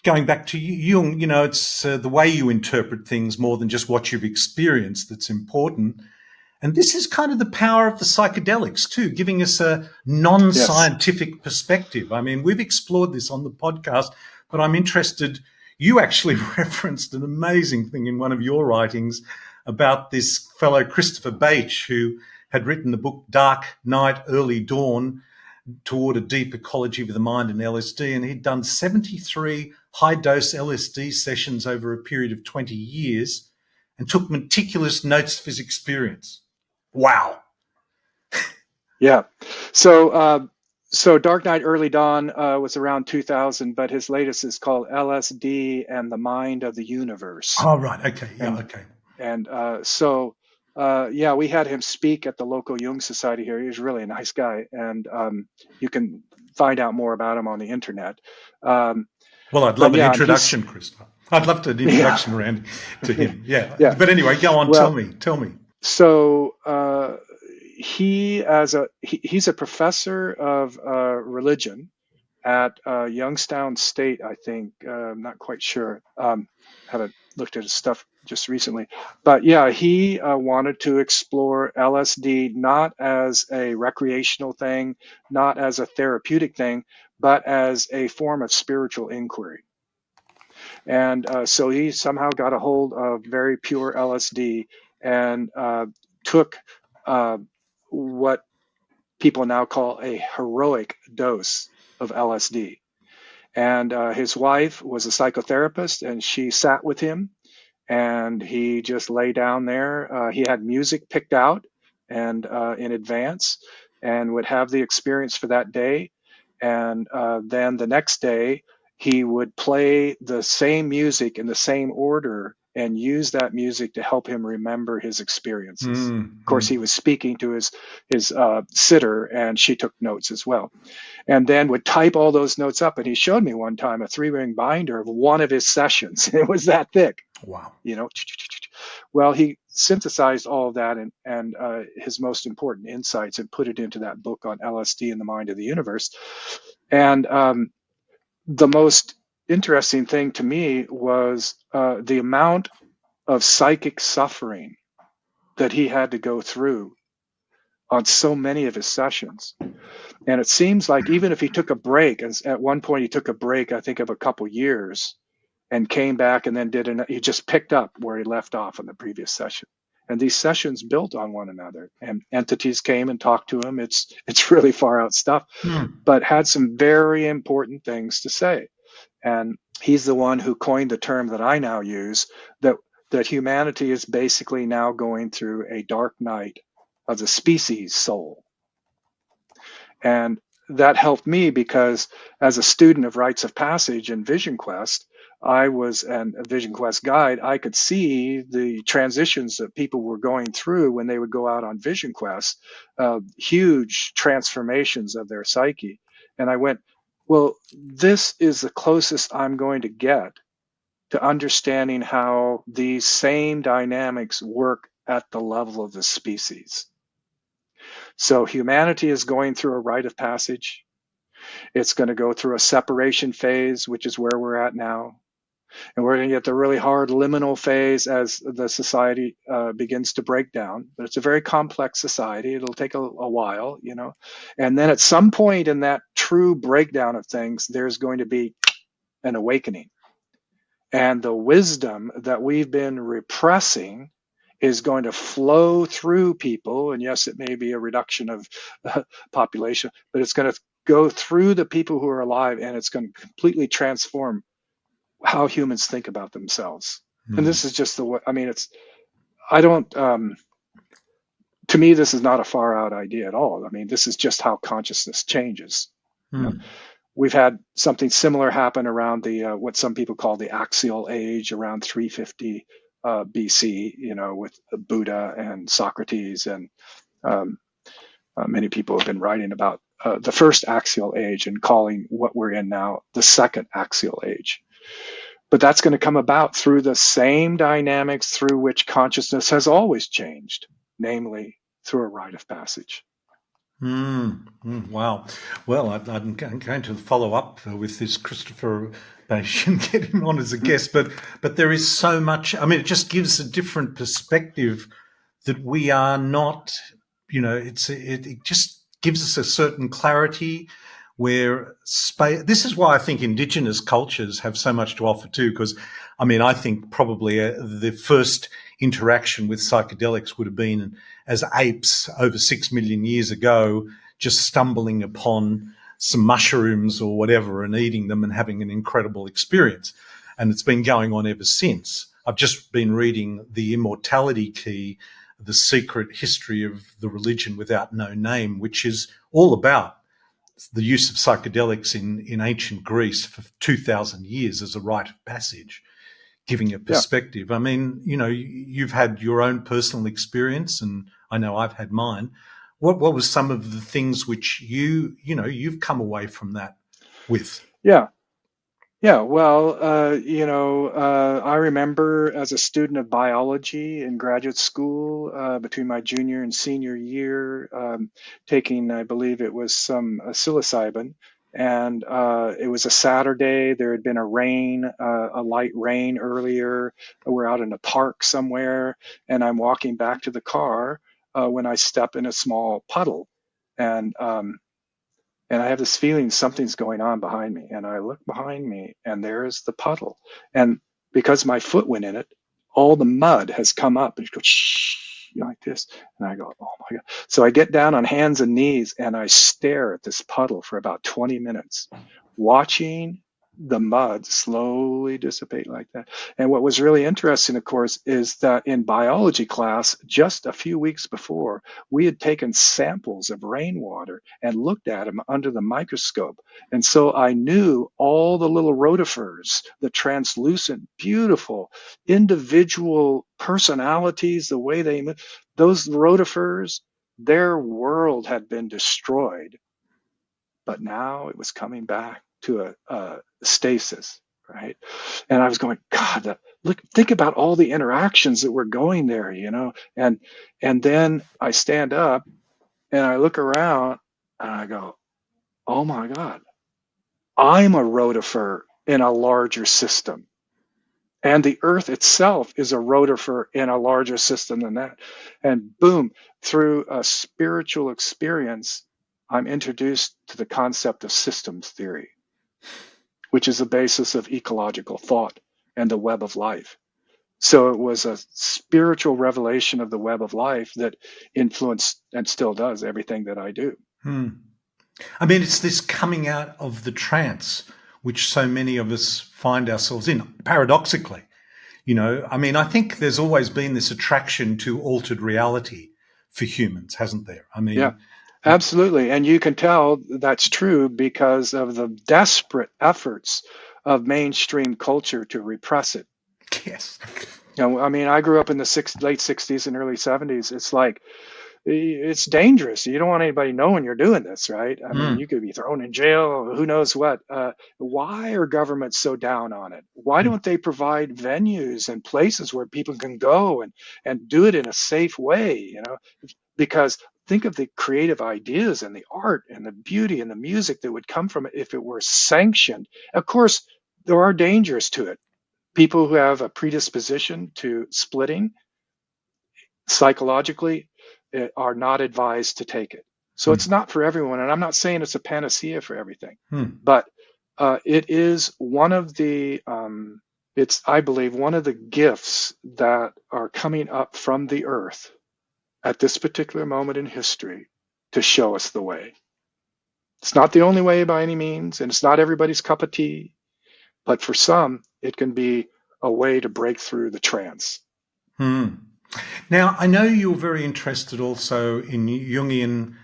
going back to Jung, it's the way you interpret things more than just what you've experienced that's important. And this is kind of the power of the psychedelics too, giving us a non-scientific perspective. I mean, we've explored this on the podcast, but I'm interested. You actually referenced an amazing thing in one of your writings about this fellow Christopher Bache, who had written the book Dark Night, Early Dawn, toward a deep ecology of the mind in LSD, and he'd done 73 high-dose LSD sessions over a period of 20 years and took meticulous notes of his experience. Wow. Yeah. So Dark Knight Early Dawn was around 2000, but his latest is called LSD and the Mind of the Universe. Oh, right. Okay. Yeah, And okay. yeah, we had him speak at the local Jung Society here. He was really a nice guy, and you can find out more about him on the internet. Well, I'd But love an yeah, and he's introduction, Christopher. I'd love an yeah, introduction around to him. Yeah. yeah. But anyway, go on. Tell Well, me. so he's a professor of religion at Youngstown State, I think. I'm not quite sure. Haven't looked at his stuff just recently. But yeah, he wanted to explore LSD not as a recreational thing, not as a therapeutic thing, but as a form of spiritual inquiry. And so he somehow got a hold of very pure LSD and took what people now call a heroic dose of LSD. And his wife was a psychotherapist, and she sat with him, and he just lay down there. He had music picked out and in advance, and would have the experience for that day. And then the next day, he would play the same music in the same order and use that music to help him remember his experiences. Of course, he was speaking to his sitter, and she took notes as well, and then would type all those notes up. And he showed me one time a 3-ring binder of one of his sessions. It was that thick. Wow. You know, well, he synthesized all of that and his most important insights and put it into that book on LSD and the Mind of the Universe. And the most interesting thing to me was the amount of psychic suffering that he had to go through on so many of his sessions. And it seems like even if he took a break, and at one point he took a break, I think of a couple years, and came back and then he just picked up where he left off in the previous session. And these sessions built on one another, and entities came and talked to him. It's really far out stuff, but had some very important things to say. And he's the one who coined the term that I now use, that humanity is basically now going through a dark night of the species soul. And that helped me because as a student of rites of passage and Vision Quest, I was a Vision Quest guide. I could see the transitions that people were going through when they would go out on Vision Quest, huge transformations of their psyche. And I went, well, this is the closest I'm going to get to understanding how these same dynamics work at the level of the species. So humanity is going through a rite of passage. It's going to go through a separation phase, which is where we're at now. And we're going to get the really hard liminal phase as the society begins to break down. But it's a very complex society. It'll take a while, you know. And then at some point in that true breakdown of things, there's going to be an awakening. And the wisdom that we've been repressing is going to flow through people. And yes, it may be a reduction of population, but it's going to go through the people who are alive, and it's going to completely transform how humans think about themselves. And this is just the way, I mean, to me, this is not a far out idea at all. I mean, this is just how consciousness changes. You know? We've had something similar happen around the what some people call the axial age, around 350 BC, you know, with Buddha and Socrates, and many people have been writing about the first axial age and calling what we're in now the second axial age. But that's going to come about through the same dynamics through which consciousness has always changed, namely through a rite of passage. Wow. Well, I'm going to follow up with this Christopher Bache and get him on as a guest, but there is so much. I mean, it just gives a different perspective that we are not, you know, it just gives us a certain clarity where space. This is why I think Indigenous cultures have so much to offer too, because, I mean, I think probably the first interaction with psychedelics would have been as apes over 6 million years ago, just stumbling upon some mushrooms or whatever and eating them and having an incredible experience. And it's been going on ever since. I've just been reading The Immortality Key, The Secret History of the Religion Without No Name, which is all about the use of psychedelics in ancient Greece for 2,000 years as a rite of passage, giving a Yeah. perspective. I mean, you've had your own personal experience, and I know I've had mine. What was some of the things which you've come away from that with? Yeah. Yeah, well, I remember as a student of biology in graduate school between my junior and senior year, taking, I believe it was some psilocybin, and it was a Saturday. There had been a light rain earlier. We're out in a park somewhere, and I'm walking back to the car when I step in a small puddle, and I have this feeling something's going on behind me. And I look behind me and there's the puddle. And because my foot went in it, all the mud has come up and it goes shh, like this. And I go, oh my God. So I get down on hands and knees and I stare at this puddle for about 20 minutes, watching the mud slowly dissipate like that. And what was really interesting, of course, is that in biology class, just a few weeks before, we had taken samples of rainwater and looked at them under the microscope. And so I knew all the little rotifers, the translucent, beautiful, individual personalities, the way they move, those rotifers, their world had been destroyed, but now it was coming back to a stasis, right? And I was going, God, look, think about all the interactions that were going there, and then I stand up and I look around and I go, oh my God, I'm a rotifer in a larger system. And the earth itself is a rotifer in a larger system than that. And boom, through a spiritual experience, I'm introduced to the concept of systems theory, which is the basis of ecological thought and the web of life. So it was a spiritual revelation of the web of life that influenced and still does everything that I do. Hmm. I mean, it's this coming out of the trance, which so many of us find ourselves in, paradoxically. I mean, I think there's always been this attraction to altered reality for humans, hasn't there? I Yeah, mean, absolutely. And you can tell that's true because of the desperate efforts of mainstream culture to repress it. yes. I mean, I grew up in the late 60s and early 70s. It's like, it's dangerous. You don't want anybody knowing you're doing this, right? I mean, Mm. you could be thrown in jail, who knows what. Why are governments so down on it? Why don't they provide venues and places where people can go and do it in a safe way, Because think of the creative ideas and the art and the beauty and the music that would come from it if it were sanctioned. Of course, there are dangers to it. People who have a predisposition to splitting psychologically are not advised to take it. So Mm. it's not for everyone. And I'm not saying it's a panacea for everything, Mm. but it is one of it's, I believe, one of the gifts that are coming up from the earth at this particular moment in history to show us the way. It's not the only way by any means, and it's not everybody's cup of tea, but for some, it can be a way to break through the trance. Mm. Now, I know you're very interested also in Jungian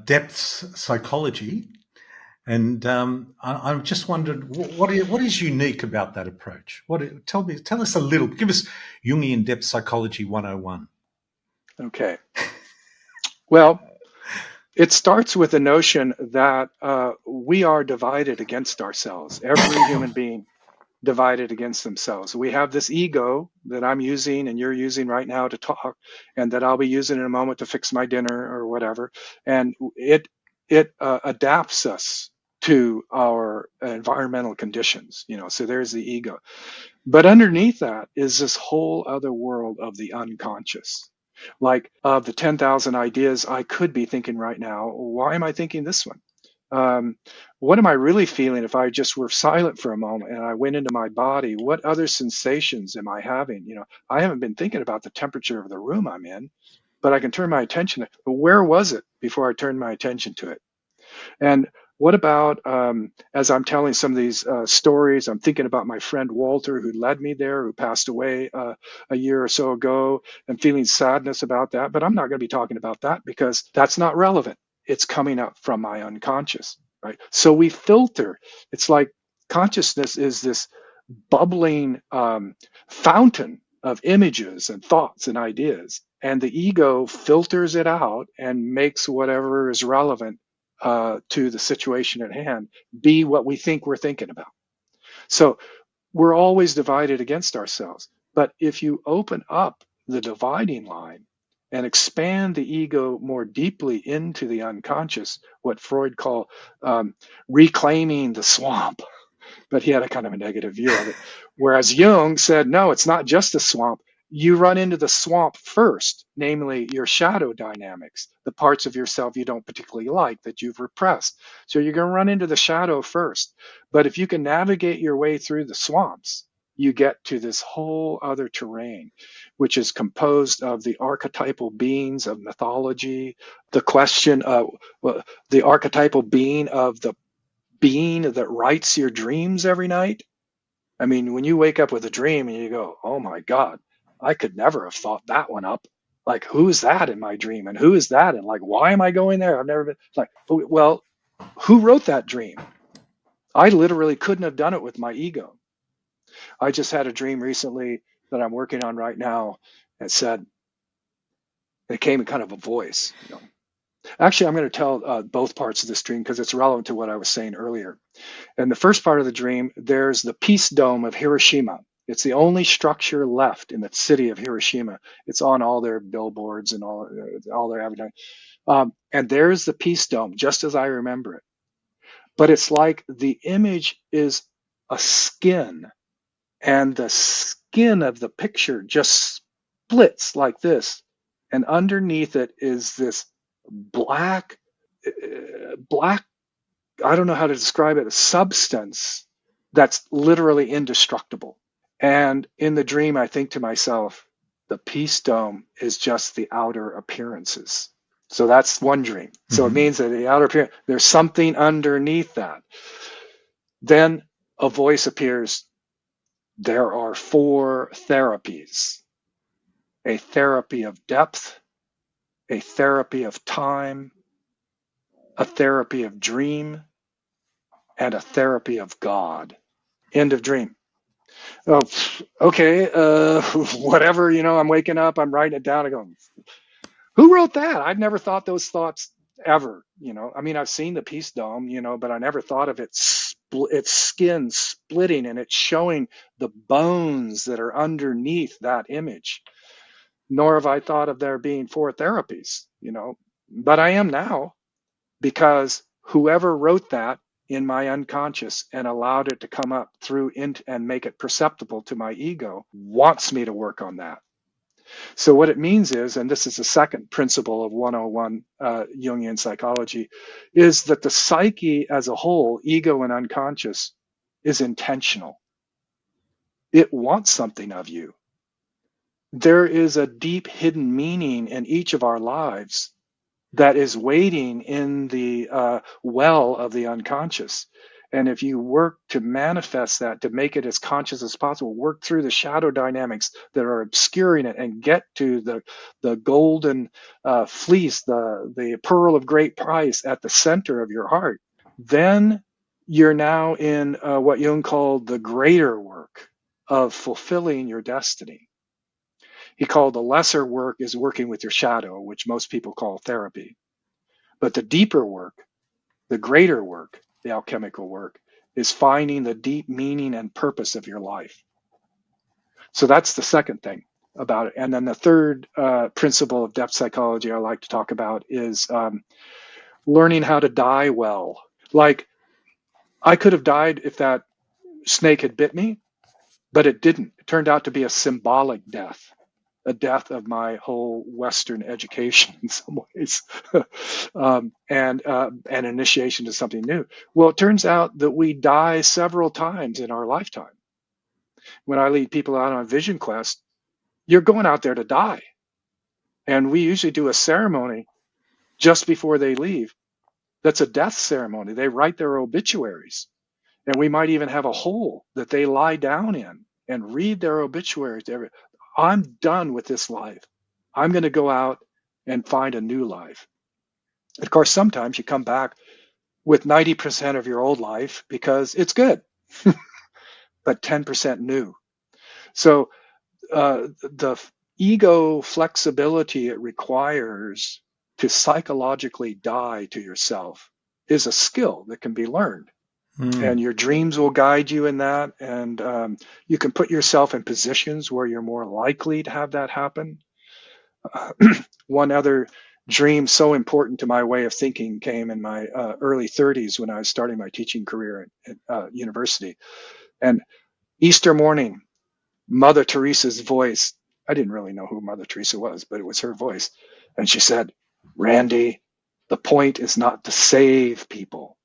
depth psychology, and I've just wondered what is unique about that approach. Tell us a little. Give us Jungian depth psychology 101. Okay. Well, it starts with the notion that we are divided against ourselves. Every human being divided against themselves. We have this ego that I'm using and you're using right now to talk, and that I'll be using in a moment to fix my dinner or whatever. And it adapts us to our environmental conditions. So there's the ego. But underneath that is this whole other world of the unconscious. Like of the 10,000 ideas I could be thinking right now, why am I thinking this one? Um, what am I really feeling if I just were silent for a moment and I went into my body? What other sensations am I having? I haven't been thinking about the temperature of the room I'm in. but I can turn my attention. But where was it before I turned my attention to it? And what about, as I'm telling some of these stories, I'm thinking about my friend Walter, who led me there, who passed away a year or so ago, and feeling sadness about that. But I'm not going to be talking about that because that's not relevant. It's coming up from my unconscious, right? So we filter. It's like consciousness is this bubbling fountain of images and thoughts and ideas. And the ego filters it out and makes whatever is relevant to the situation at hand be what we think we're thinking about. So we're always divided against ourselves. But if you open up the dividing line and expand the ego more deeply into the unconscious, what Freud called reclaiming the swamp, but he had a kind of a negative view of it. Whereas Jung said, no, it's not just a swamp. You run into the swamp first, namely your shadow dynamics, the parts of yourself you don't particularly like that you've repressed. So you're going to run into the shadow first. But if you can navigate your way through the swamps, you get to this whole other terrain, which is composed of the archetypal beings of mythology, the question of the archetypal being of the being that writes your dreams every night. I mean, when you wake up with a dream and you go, oh my God, I could never have thought that one up. Like, who's that in my dream? And who is that? And like, why am I going there? I've never been like, well, who wrote that dream? I literally couldn't have done it with my ego. I just had a dream recently that I'm working on right now that said, it came in kind of a voice, you know. Actually, I'm going to tell both parts of this dream because it's relevant to what I was saying earlier. In the first part of the dream, there's the peace dome of Hiroshima. It's the only structure left in the city of Hiroshima. It's on all their billboards and all their advertising. And there's the peace dome, just as I remember it. But it's like the image is a skin, and the skin of the picture just splits like this. And underneath it is this black, black, I don't know how to describe it, a substance that's literally indestructible. And in the dream, I think to myself, the peace dome is just the outer appearances. So that's one dream. So it means that the outer appearance, there's something underneath that. Then a voice appears. There are 4 therapies: a therapy of depth, a therapy of time, a therapy of dream, and a therapy of God. End of dream. Oh, okay, whatever, I'm waking up, I'm writing it down, I go, who wrote that? I've never thought those thoughts ever, I mean, I've seen the peace dome, but I never thought of its skin splitting and it's showing the bones that are underneath that image. Nor have I thought of there being 4 therapies, but I am now, because whoever wrote that in my unconscious and allowed it to come up through and make it perceptible to my ego wants me to work on that. So what it means is, and this is the second principle of 101 Jungian psychology, is that the psyche as a whole, ego and unconscious, is intentional. It wants something of you. There is a deep hidden meaning in each of our lives that is waiting in the well of the unconscious. And if you work to manifest that, to make it as conscious as possible, work through the shadow dynamics that are obscuring it and get to the golden fleece, the pearl of great price at the center of your heart, then you're now in what Jung called the greater work of fulfilling your destiny. He called the lesser work is working with your shadow, which most people call therapy. But the deeper work, the greater work, the alchemical work, is finding the deep meaning and purpose of your life. So that's the second thing about it. And then the third principle of depth psychology I like to talk about is learning how to die well. Like, I could have died if that snake had bit me, but it didn't. It turned out to be a symbolic death. A death of my whole Western education in some ways, and an initiation to something new. Well, it turns out that we die several times in our lifetime. When I lead people out on a vision quest, you're going out there to die. And we usually do a ceremony just before they leave. That's a death ceremony. They write their obituaries. And we might even have a hole that they lie down in and read their obituaries. I'm done with this life. I'm going to go out and find a new life. Of course, sometimes you come back with 90% of your old life because it's good, but 10% new. So the ego flexibility it requires to psychologically die to yourself is a skill that can be learned. And your dreams will guide you in that. And you can put yourself in positions where you're more likely to have that happen. One other dream so important to my way of thinking came in my early 30s when I was starting my teaching career at university. And Easter morning, Mother Teresa's voice, I didn't really know who Mother Teresa was, but it was her voice. And she said, "Randy, the point is not to save people.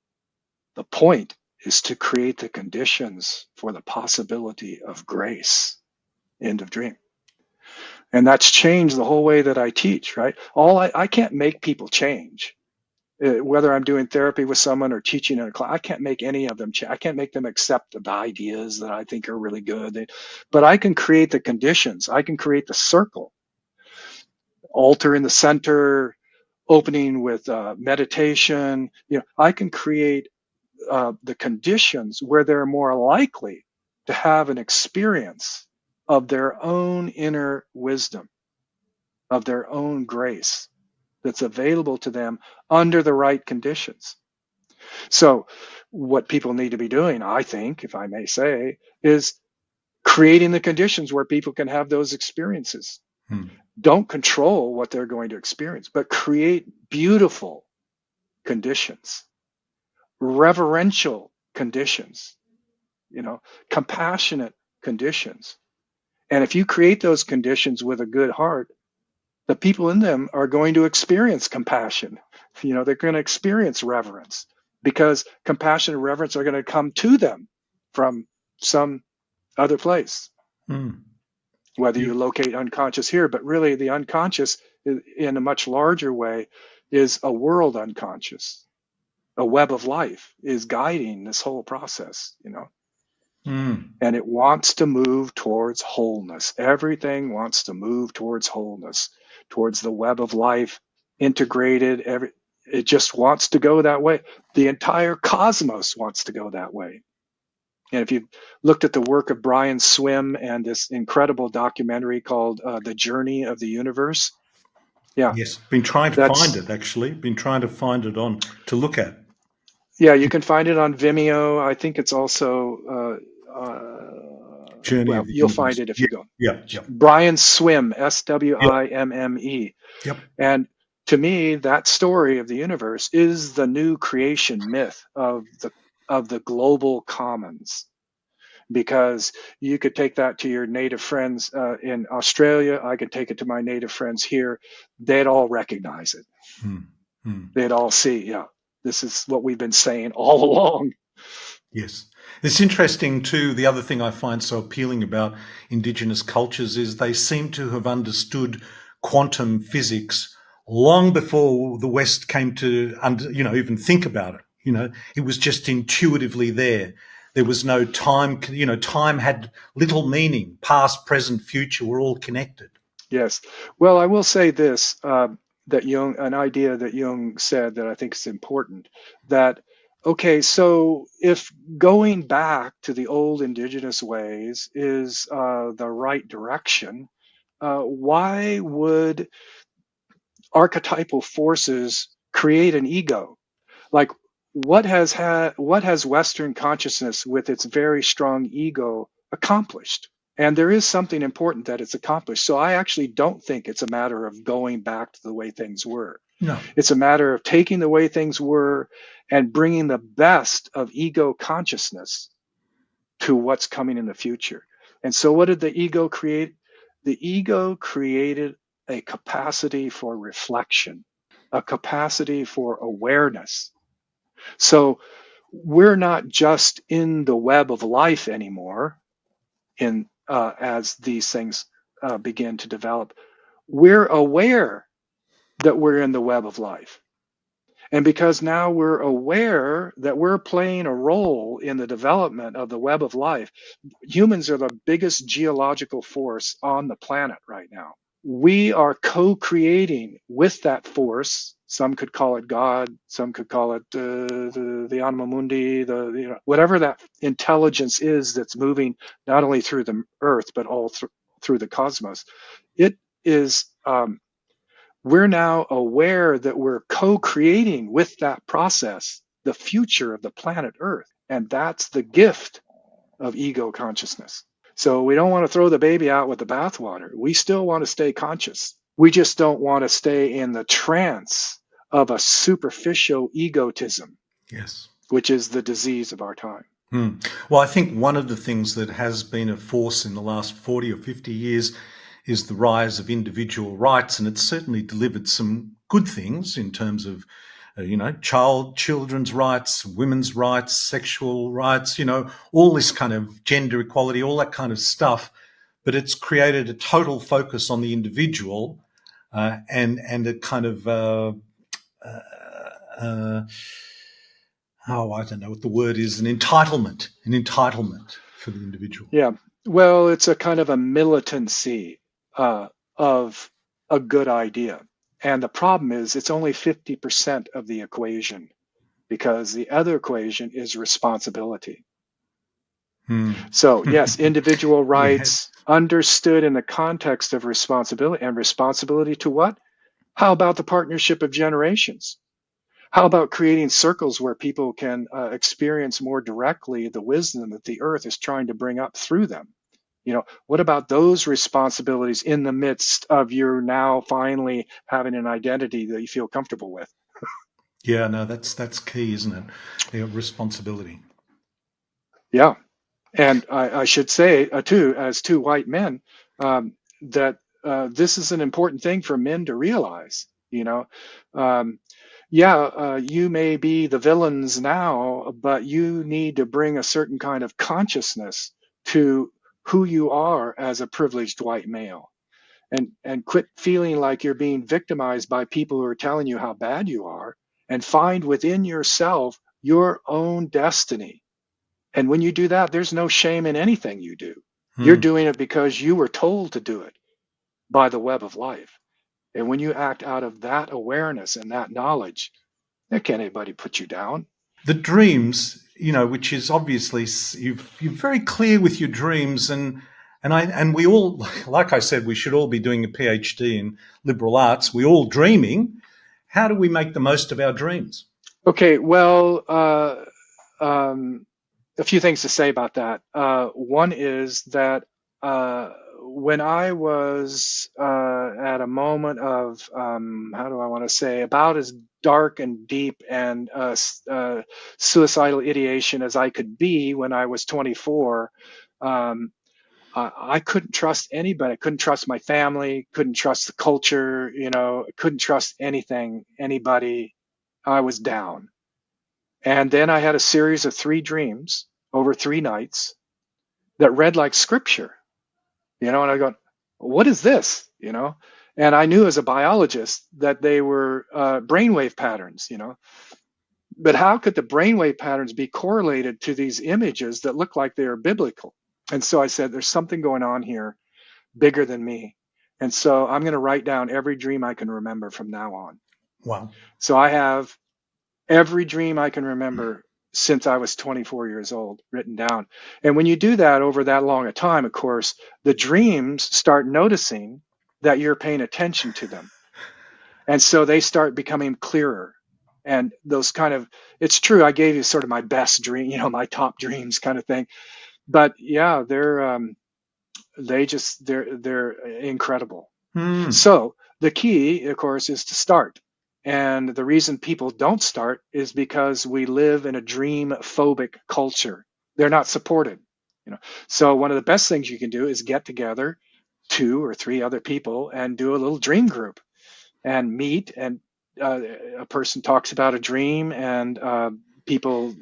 The point is to create the conditions for the possibility of grace." End of dream. And that's changed the whole way that I teach, right? I can't make people change. Whether I'm doing therapy with someone or teaching in a class, I can't make any of them change. I can't make them accept the ideas that I think are really good. But I can create the conditions. I can create the circle, altar in the center, opening with meditation. I can create the conditions where they're more likely to have an experience of their own inner wisdom, of their own grace that's available to them under the right conditions. So what people need to be doing, I think, if I may say, is creating the conditions where people can have those experiences. Don't control what they're going to experience, but create beautiful conditions, reverential conditions, compassionate conditions. And if you create those conditions with a good heart, the people in them are going to experience compassion. They're going to experience reverence because compassion and reverence are going to come to them from some other place. Whether you locate unconscious here, but really the unconscious in a much larger way is a world unconscious. A web of life is guiding this whole process, And it wants to move towards wholeness. Everything wants to move towards wholeness, towards the web of life, integrated. It just wants to go that way. The entire cosmos wants to go that way. And if you've looked at the work of Brian Swim and this incredible documentary called The Journey of the Universe, Yes, been trying to find it, actually. Been trying to find it to look at. Yeah, you can find it on Vimeo. I think it's also, Journey of the you'll Universe. find it if you go. Yeah. Brian Swim, Swimme. Yep. And to me, that story of the universe is the new creation myth of the global commons. Because you could take that to your native friends in Australia. I could take it to my native friends here. They'd all recognize it. They'd all see, this is what we've been saying all along. Yes. It's interesting too. The other thing I find so appealing about indigenous cultures is they seem to have understood quantum physics long before the West came to even think about it. It was just intuitively there. There was no time, time had little meaning. Past, present, future were all connected. Yes. Well, I will say this, an idea that Jung said that I think is important, that, okay, so if going back to the old indigenous ways is the right direction, why would archetypal forces create an ego? Like, what has Western consciousness with its very strong ego accomplished? And there is something important that it's accomplished. So I actually don't think it's a matter of going back to the way things were. No. It's a matter of taking the way things were and bringing the best of ego consciousness to what's coming in the future. And so what did the ego create? The ego created a capacity for reflection, a capacity for awareness. So we're not just in the web of life anymore as these things begin to develop. we're aware that we're in the web of life. And because now we're aware that we're playing a role in the development of the web of life, humans are the biggest geological force on the planet right now. We are co-creating with that force. Some could call it God. Some could call it the anima mundi, whatever that intelligence is that's moving not only through the earth but all through the cosmos. It is. We're now aware that we're co-creating with that process the future of the planet Earth, and that's the gift of ego consciousness. So we don't want to throw the baby out with the bathwater. We still want to stay conscious. We just don't want to stay in the trance of a superficial egotism, Yes. which is the disease of our time. Well, I think one of the things that has been a force in the last 40 or 50 years is the rise of individual rights, and it's certainly delivered some good things in terms of, children's rights, women's rights, sexual rights, all this kind of gender equality, all that kind of stuff. But it's created a total focus on the individual, and a kind of I don't know what the word is, an entitlement for the individual. Yeah. Well, it's a kind of a militancy of a good idea. And the problem is it's only 50% of the equation because the other equation is responsibility. So, yes, individual Yes. rights understood in the context of responsibility. And responsibility to what? How about the partnership of generations? How about creating circles where people can experience more directly the wisdom that the earth is trying to bring up through them? What about those responsibilities in the midst of you now finally having an identity that you feel comfortable with? Yeah, no, that's key, isn't it? Yeah, responsibility. Yeah. And I should say, too, as two white men, that this is an important thing for men to realize. Um, you may be the villains now, but you need to bring a certain kind of consciousness to who you are as a privileged white male. And quit feeling like you're being victimized by people who are telling you how bad you are, and find within yourself your own destiny. And when you do that, there's no shame in anything you do. You're doing it because you were told to do it by the web of life. And when you act out of that awareness and that knowledge, there can't anybody put you down. The dreams, which is obviously you're very clear with your dreams, and we all, like I said, we should all be doing a PhD in liberal arts. We're all dreaming. How do we make the most of our dreams? Okay, well, a few things to say about that. One is that when I was at a moment of, how do I want to say, about as dark and deep and suicidal ideation as I could be when I was 24, I couldn't trust anybody. I couldn't trust my family, couldn't trust the culture, couldn't trust anything, anybody. I was down. And then I had a series of 3 dreams over 3 nights that read like scripture, and I go, what is this? And I knew as a biologist that they were brainwave patterns, but how could the brainwave patterns be correlated to these images that look like they are biblical? And so I said, there's something going on here bigger than me. And so I'm going to write down every dream I can remember from now on. Wow. So I have every dream I can remember since I was 24 years old written down. And when you do that over that long a time, of course, the dreams start noticing that you're paying attention to them. And so they start becoming clearer. And those kind of, it's true, I gave you sort of my best dream, my top dreams kind of thing. But yeah, they're incredible. So the key, of course, is to start. And the reason people don't start is because we live in a dream phobic culture. They're not supported. So one of the best things you can do is get together 2 or 3 other people and do a little dream group and meet, and a person talks about a dream, and people,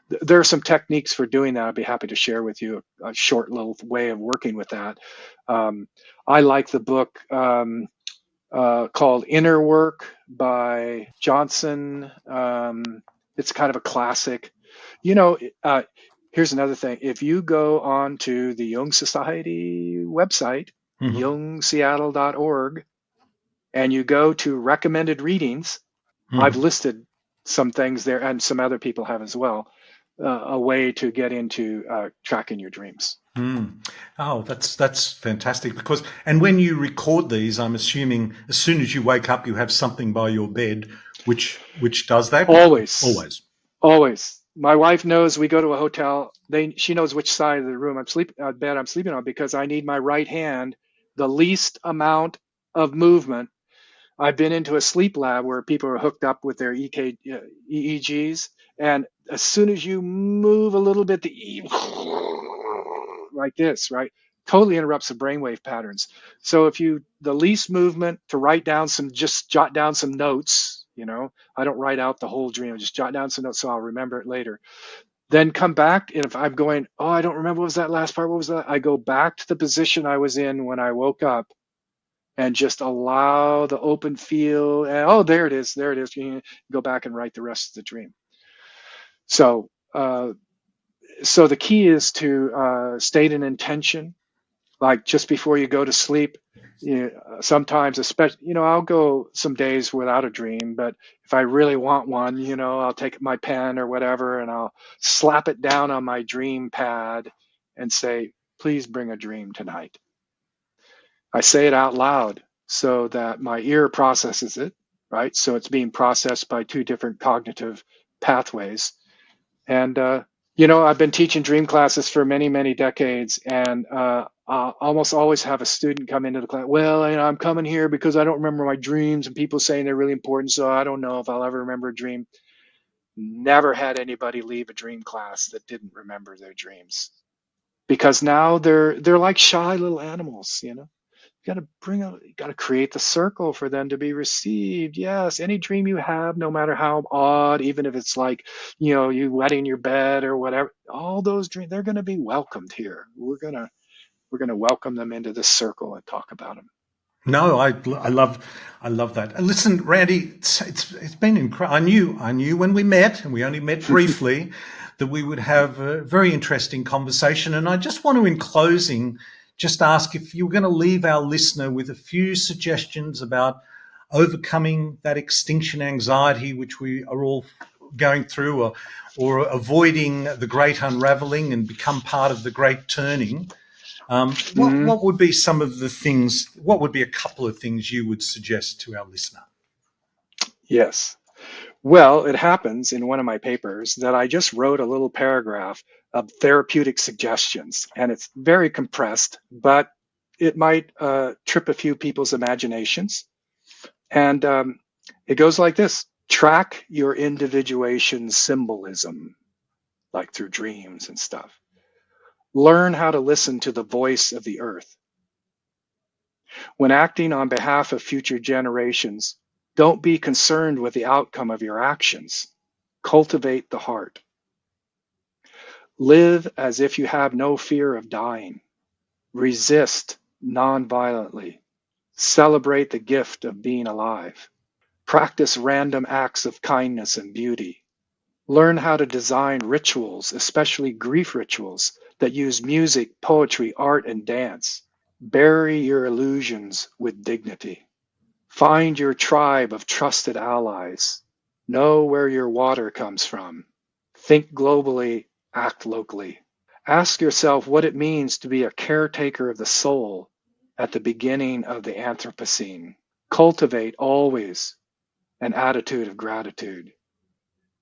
there are some techniques for doing that. I'd be happy to share with you a short little way of working with that. I like the book called Inner Work by Johnson. It's kind of a classic. You know, here's another thing. If you go on to the Jung Society website, Hmm. jungseattle.org, and you go to recommended readings, I've Hmm. listed some things there, and some other people have as well, a way to get into tracking your dreams. Mm. Oh, that's fantastic. Because and when you record these, I'm assuming as soon as you wake up, you have something by your bed, which does that. Always, Always. always. My wife knows we go to a hotel. She knows which side of the room bed I'm sleeping on because I need my right hand, the least amount of movement. I've been into a sleep lab where people are hooked up with their EEGs, and as soon as you move a little bit, like this, right, totally interrupts the brainwave patterns. So if you the least movement to write down just jot down some notes. I don't write out the whole dream. I just jot down some notes so I'll remember it later. Then come back, and if I'm going, oh, I don't remember what was that last part. What was that? I go back to the position I was in when I woke up and just allow the open feel. And oh, there it is. There it is. You can go back and write the rest of the dream. So, so the key is to state an intention, like just before you go to sleep. Sometimes, especially, I'll go some days without a dream, but if I really want one, I'll take my pen or whatever and I'll slap it down on my dream pad and say, please bring a dream tonight. I say it out loud so that my ear processes it, right? So it's being processed by two different cognitive pathways. And, I've been teaching dream classes for many, many decades, and I almost always have a student come into the class. Well, I'm coming here because I don't remember my dreams, and people saying they're really important, so I don't know if I'll ever remember a dream. Never had anybody leave a dream class that didn't remember their dreams, because now they're like shy little animals. You got to create the circle for them to be received. Yes, any dream you have, no matter how odd, even if it's like, you wetting your bed or whatever, all those dreams, they're going to be welcomed here. We're going to welcome them into this circle and talk about them. No, I love that. And listen, Randy, it's been incredible. I knew when we met, and we only met briefly, that we would have a very interesting conversation. And I just want to, in closing, just ask if you were going to leave our listener with a few suggestions about overcoming that extinction anxiety, which we are all going through, or avoiding the great unraveling and become part of the great turning. What Mhm. what would be some of the things? What would be a couple of things you would suggest to our listener? Yes. Well, it happens in one of my papers that I just wrote a little paragraph of therapeutic suggestions, and it's very compressed, but it might trip a few people's imaginations. And it goes like this: track your individuation symbolism, like through dreams and stuff. Learn how to listen to the voice of the earth. When acting on behalf of future generations, don't be concerned with the outcome of your actions. Cultivate the heart. Live as if you have no fear of dying. Resist nonviolently. Celebrate the gift of being alive. Practice random acts of kindness and beauty. Learn how to design rituals, especially grief rituals, that use music, poetry, art, and dance. Bury your illusions with dignity. Find your tribe of trusted allies. Know where your water comes from. Think globally, act locally. Ask yourself what it means to be a caretaker of the soul at the beginning of the Anthropocene. Cultivate always an attitude of gratitude.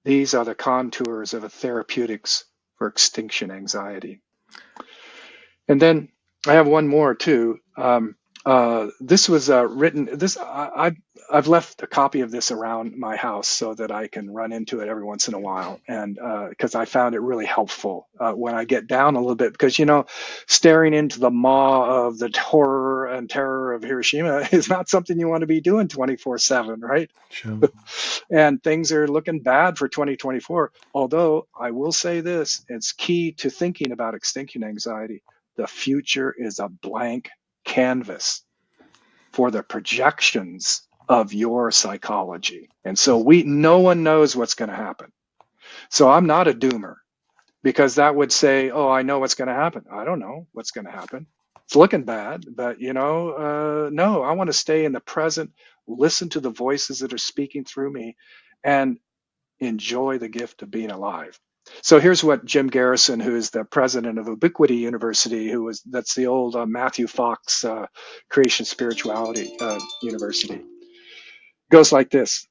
These are the contours of a therapeutics for extinction anxiety. And then I have one more too. This was written. I've left a copy of this around my house so that I can run into it every once in a while, and because I found it really helpful when I get down a little bit. Because staring into the maw of the horror and terror of Hiroshima is not something you want to be doing 24/7, right? Sure. And things are looking bad for 2024. Although I will say this, it's key to thinking about extinction anxiety. The future is a blank canvas. for the projections of your psychology. And so no one knows what's going to happen. So I'm not a doomer, because that would say, oh, I know what's going to happen. I don't know what's going to happen. It's looking bad, but no, I want to stay in the present, listen to the voices that are speaking through me, and enjoy the gift of being alive. So here's what Jim Garrison, who is the president of Ubiquity University, that's the old Matthew Fox Creation Spirituality University, goes like this.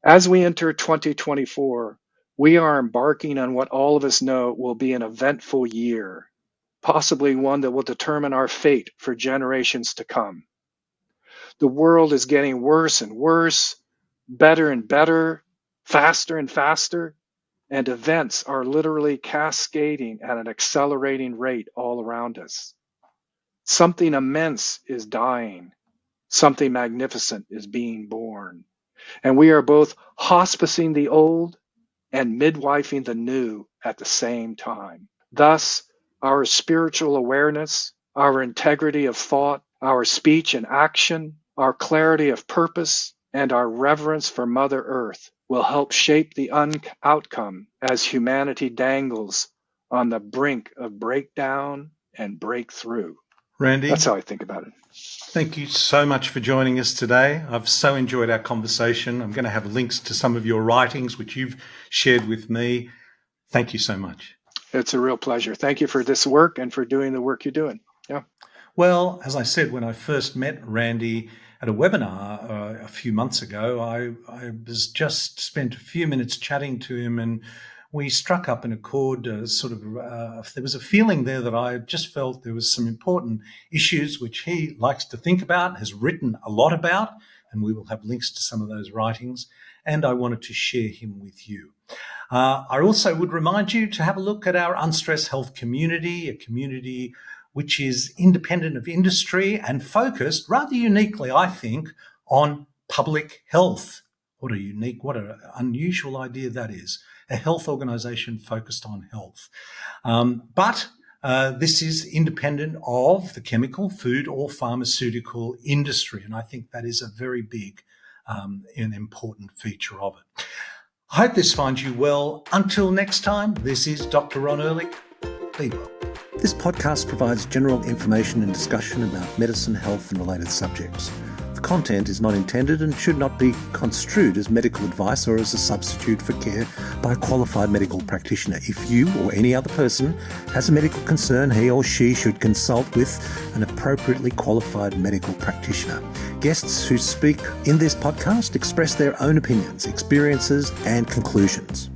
As we enter 2024, we are embarking on what all of us know will be an eventful year, possibly one that will determine our fate for generations to come. The world is getting worse and worse, better and better, faster and faster, and events are literally cascading at an accelerating rate all around us. Something immense is dying. Something magnificent is being born. And we are both hospicing the old and midwifing the new at the same time. Thus, our spiritual awareness, our integrity of thought, our speech and action, our clarity of purpose, and our reverence for Mother Earth will help shape the outcome as humanity dangles on the brink of breakdown and breakthrough. Randy, that's how I think about it. Thank you so much for joining us today. I've so enjoyed our conversation. I'm going to have links to some of your writings, which you've shared with me. Thank you so much. It's a real pleasure. Thank you for this work and for doing the work you're doing. Yeah. Well, as I said, when I first met Randy at a webinar a few months ago, I was just spent a few minutes chatting to him, and we struck up an accord. There was a feeling there that I just felt there was some important issues which he likes to think about, has written a lot about, and we will have links to some of those writings, and I wanted to share him with you. I also would remind you to have a look at our Unstress Health community, a community which is independent of industry and focused rather uniquely, I think, on public health. What an unusual idea that is. A health organisation focused on health. But this is independent of the chemical, food or pharmaceutical industry. And I think that is a very big and important feature of it. I hope this finds you well. Until next time, this is Dr. Ron Ehrlich. Be well. This podcast provides general information and discussion about medicine, health and related subjects. The content is not intended and should not be construed as medical advice or as a substitute for care by a qualified medical practitioner. If you or any other person has a medical concern, he or she should consult with an appropriately qualified medical practitioner. Guests who speak in this podcast express their own opinions, experiences and conclusions.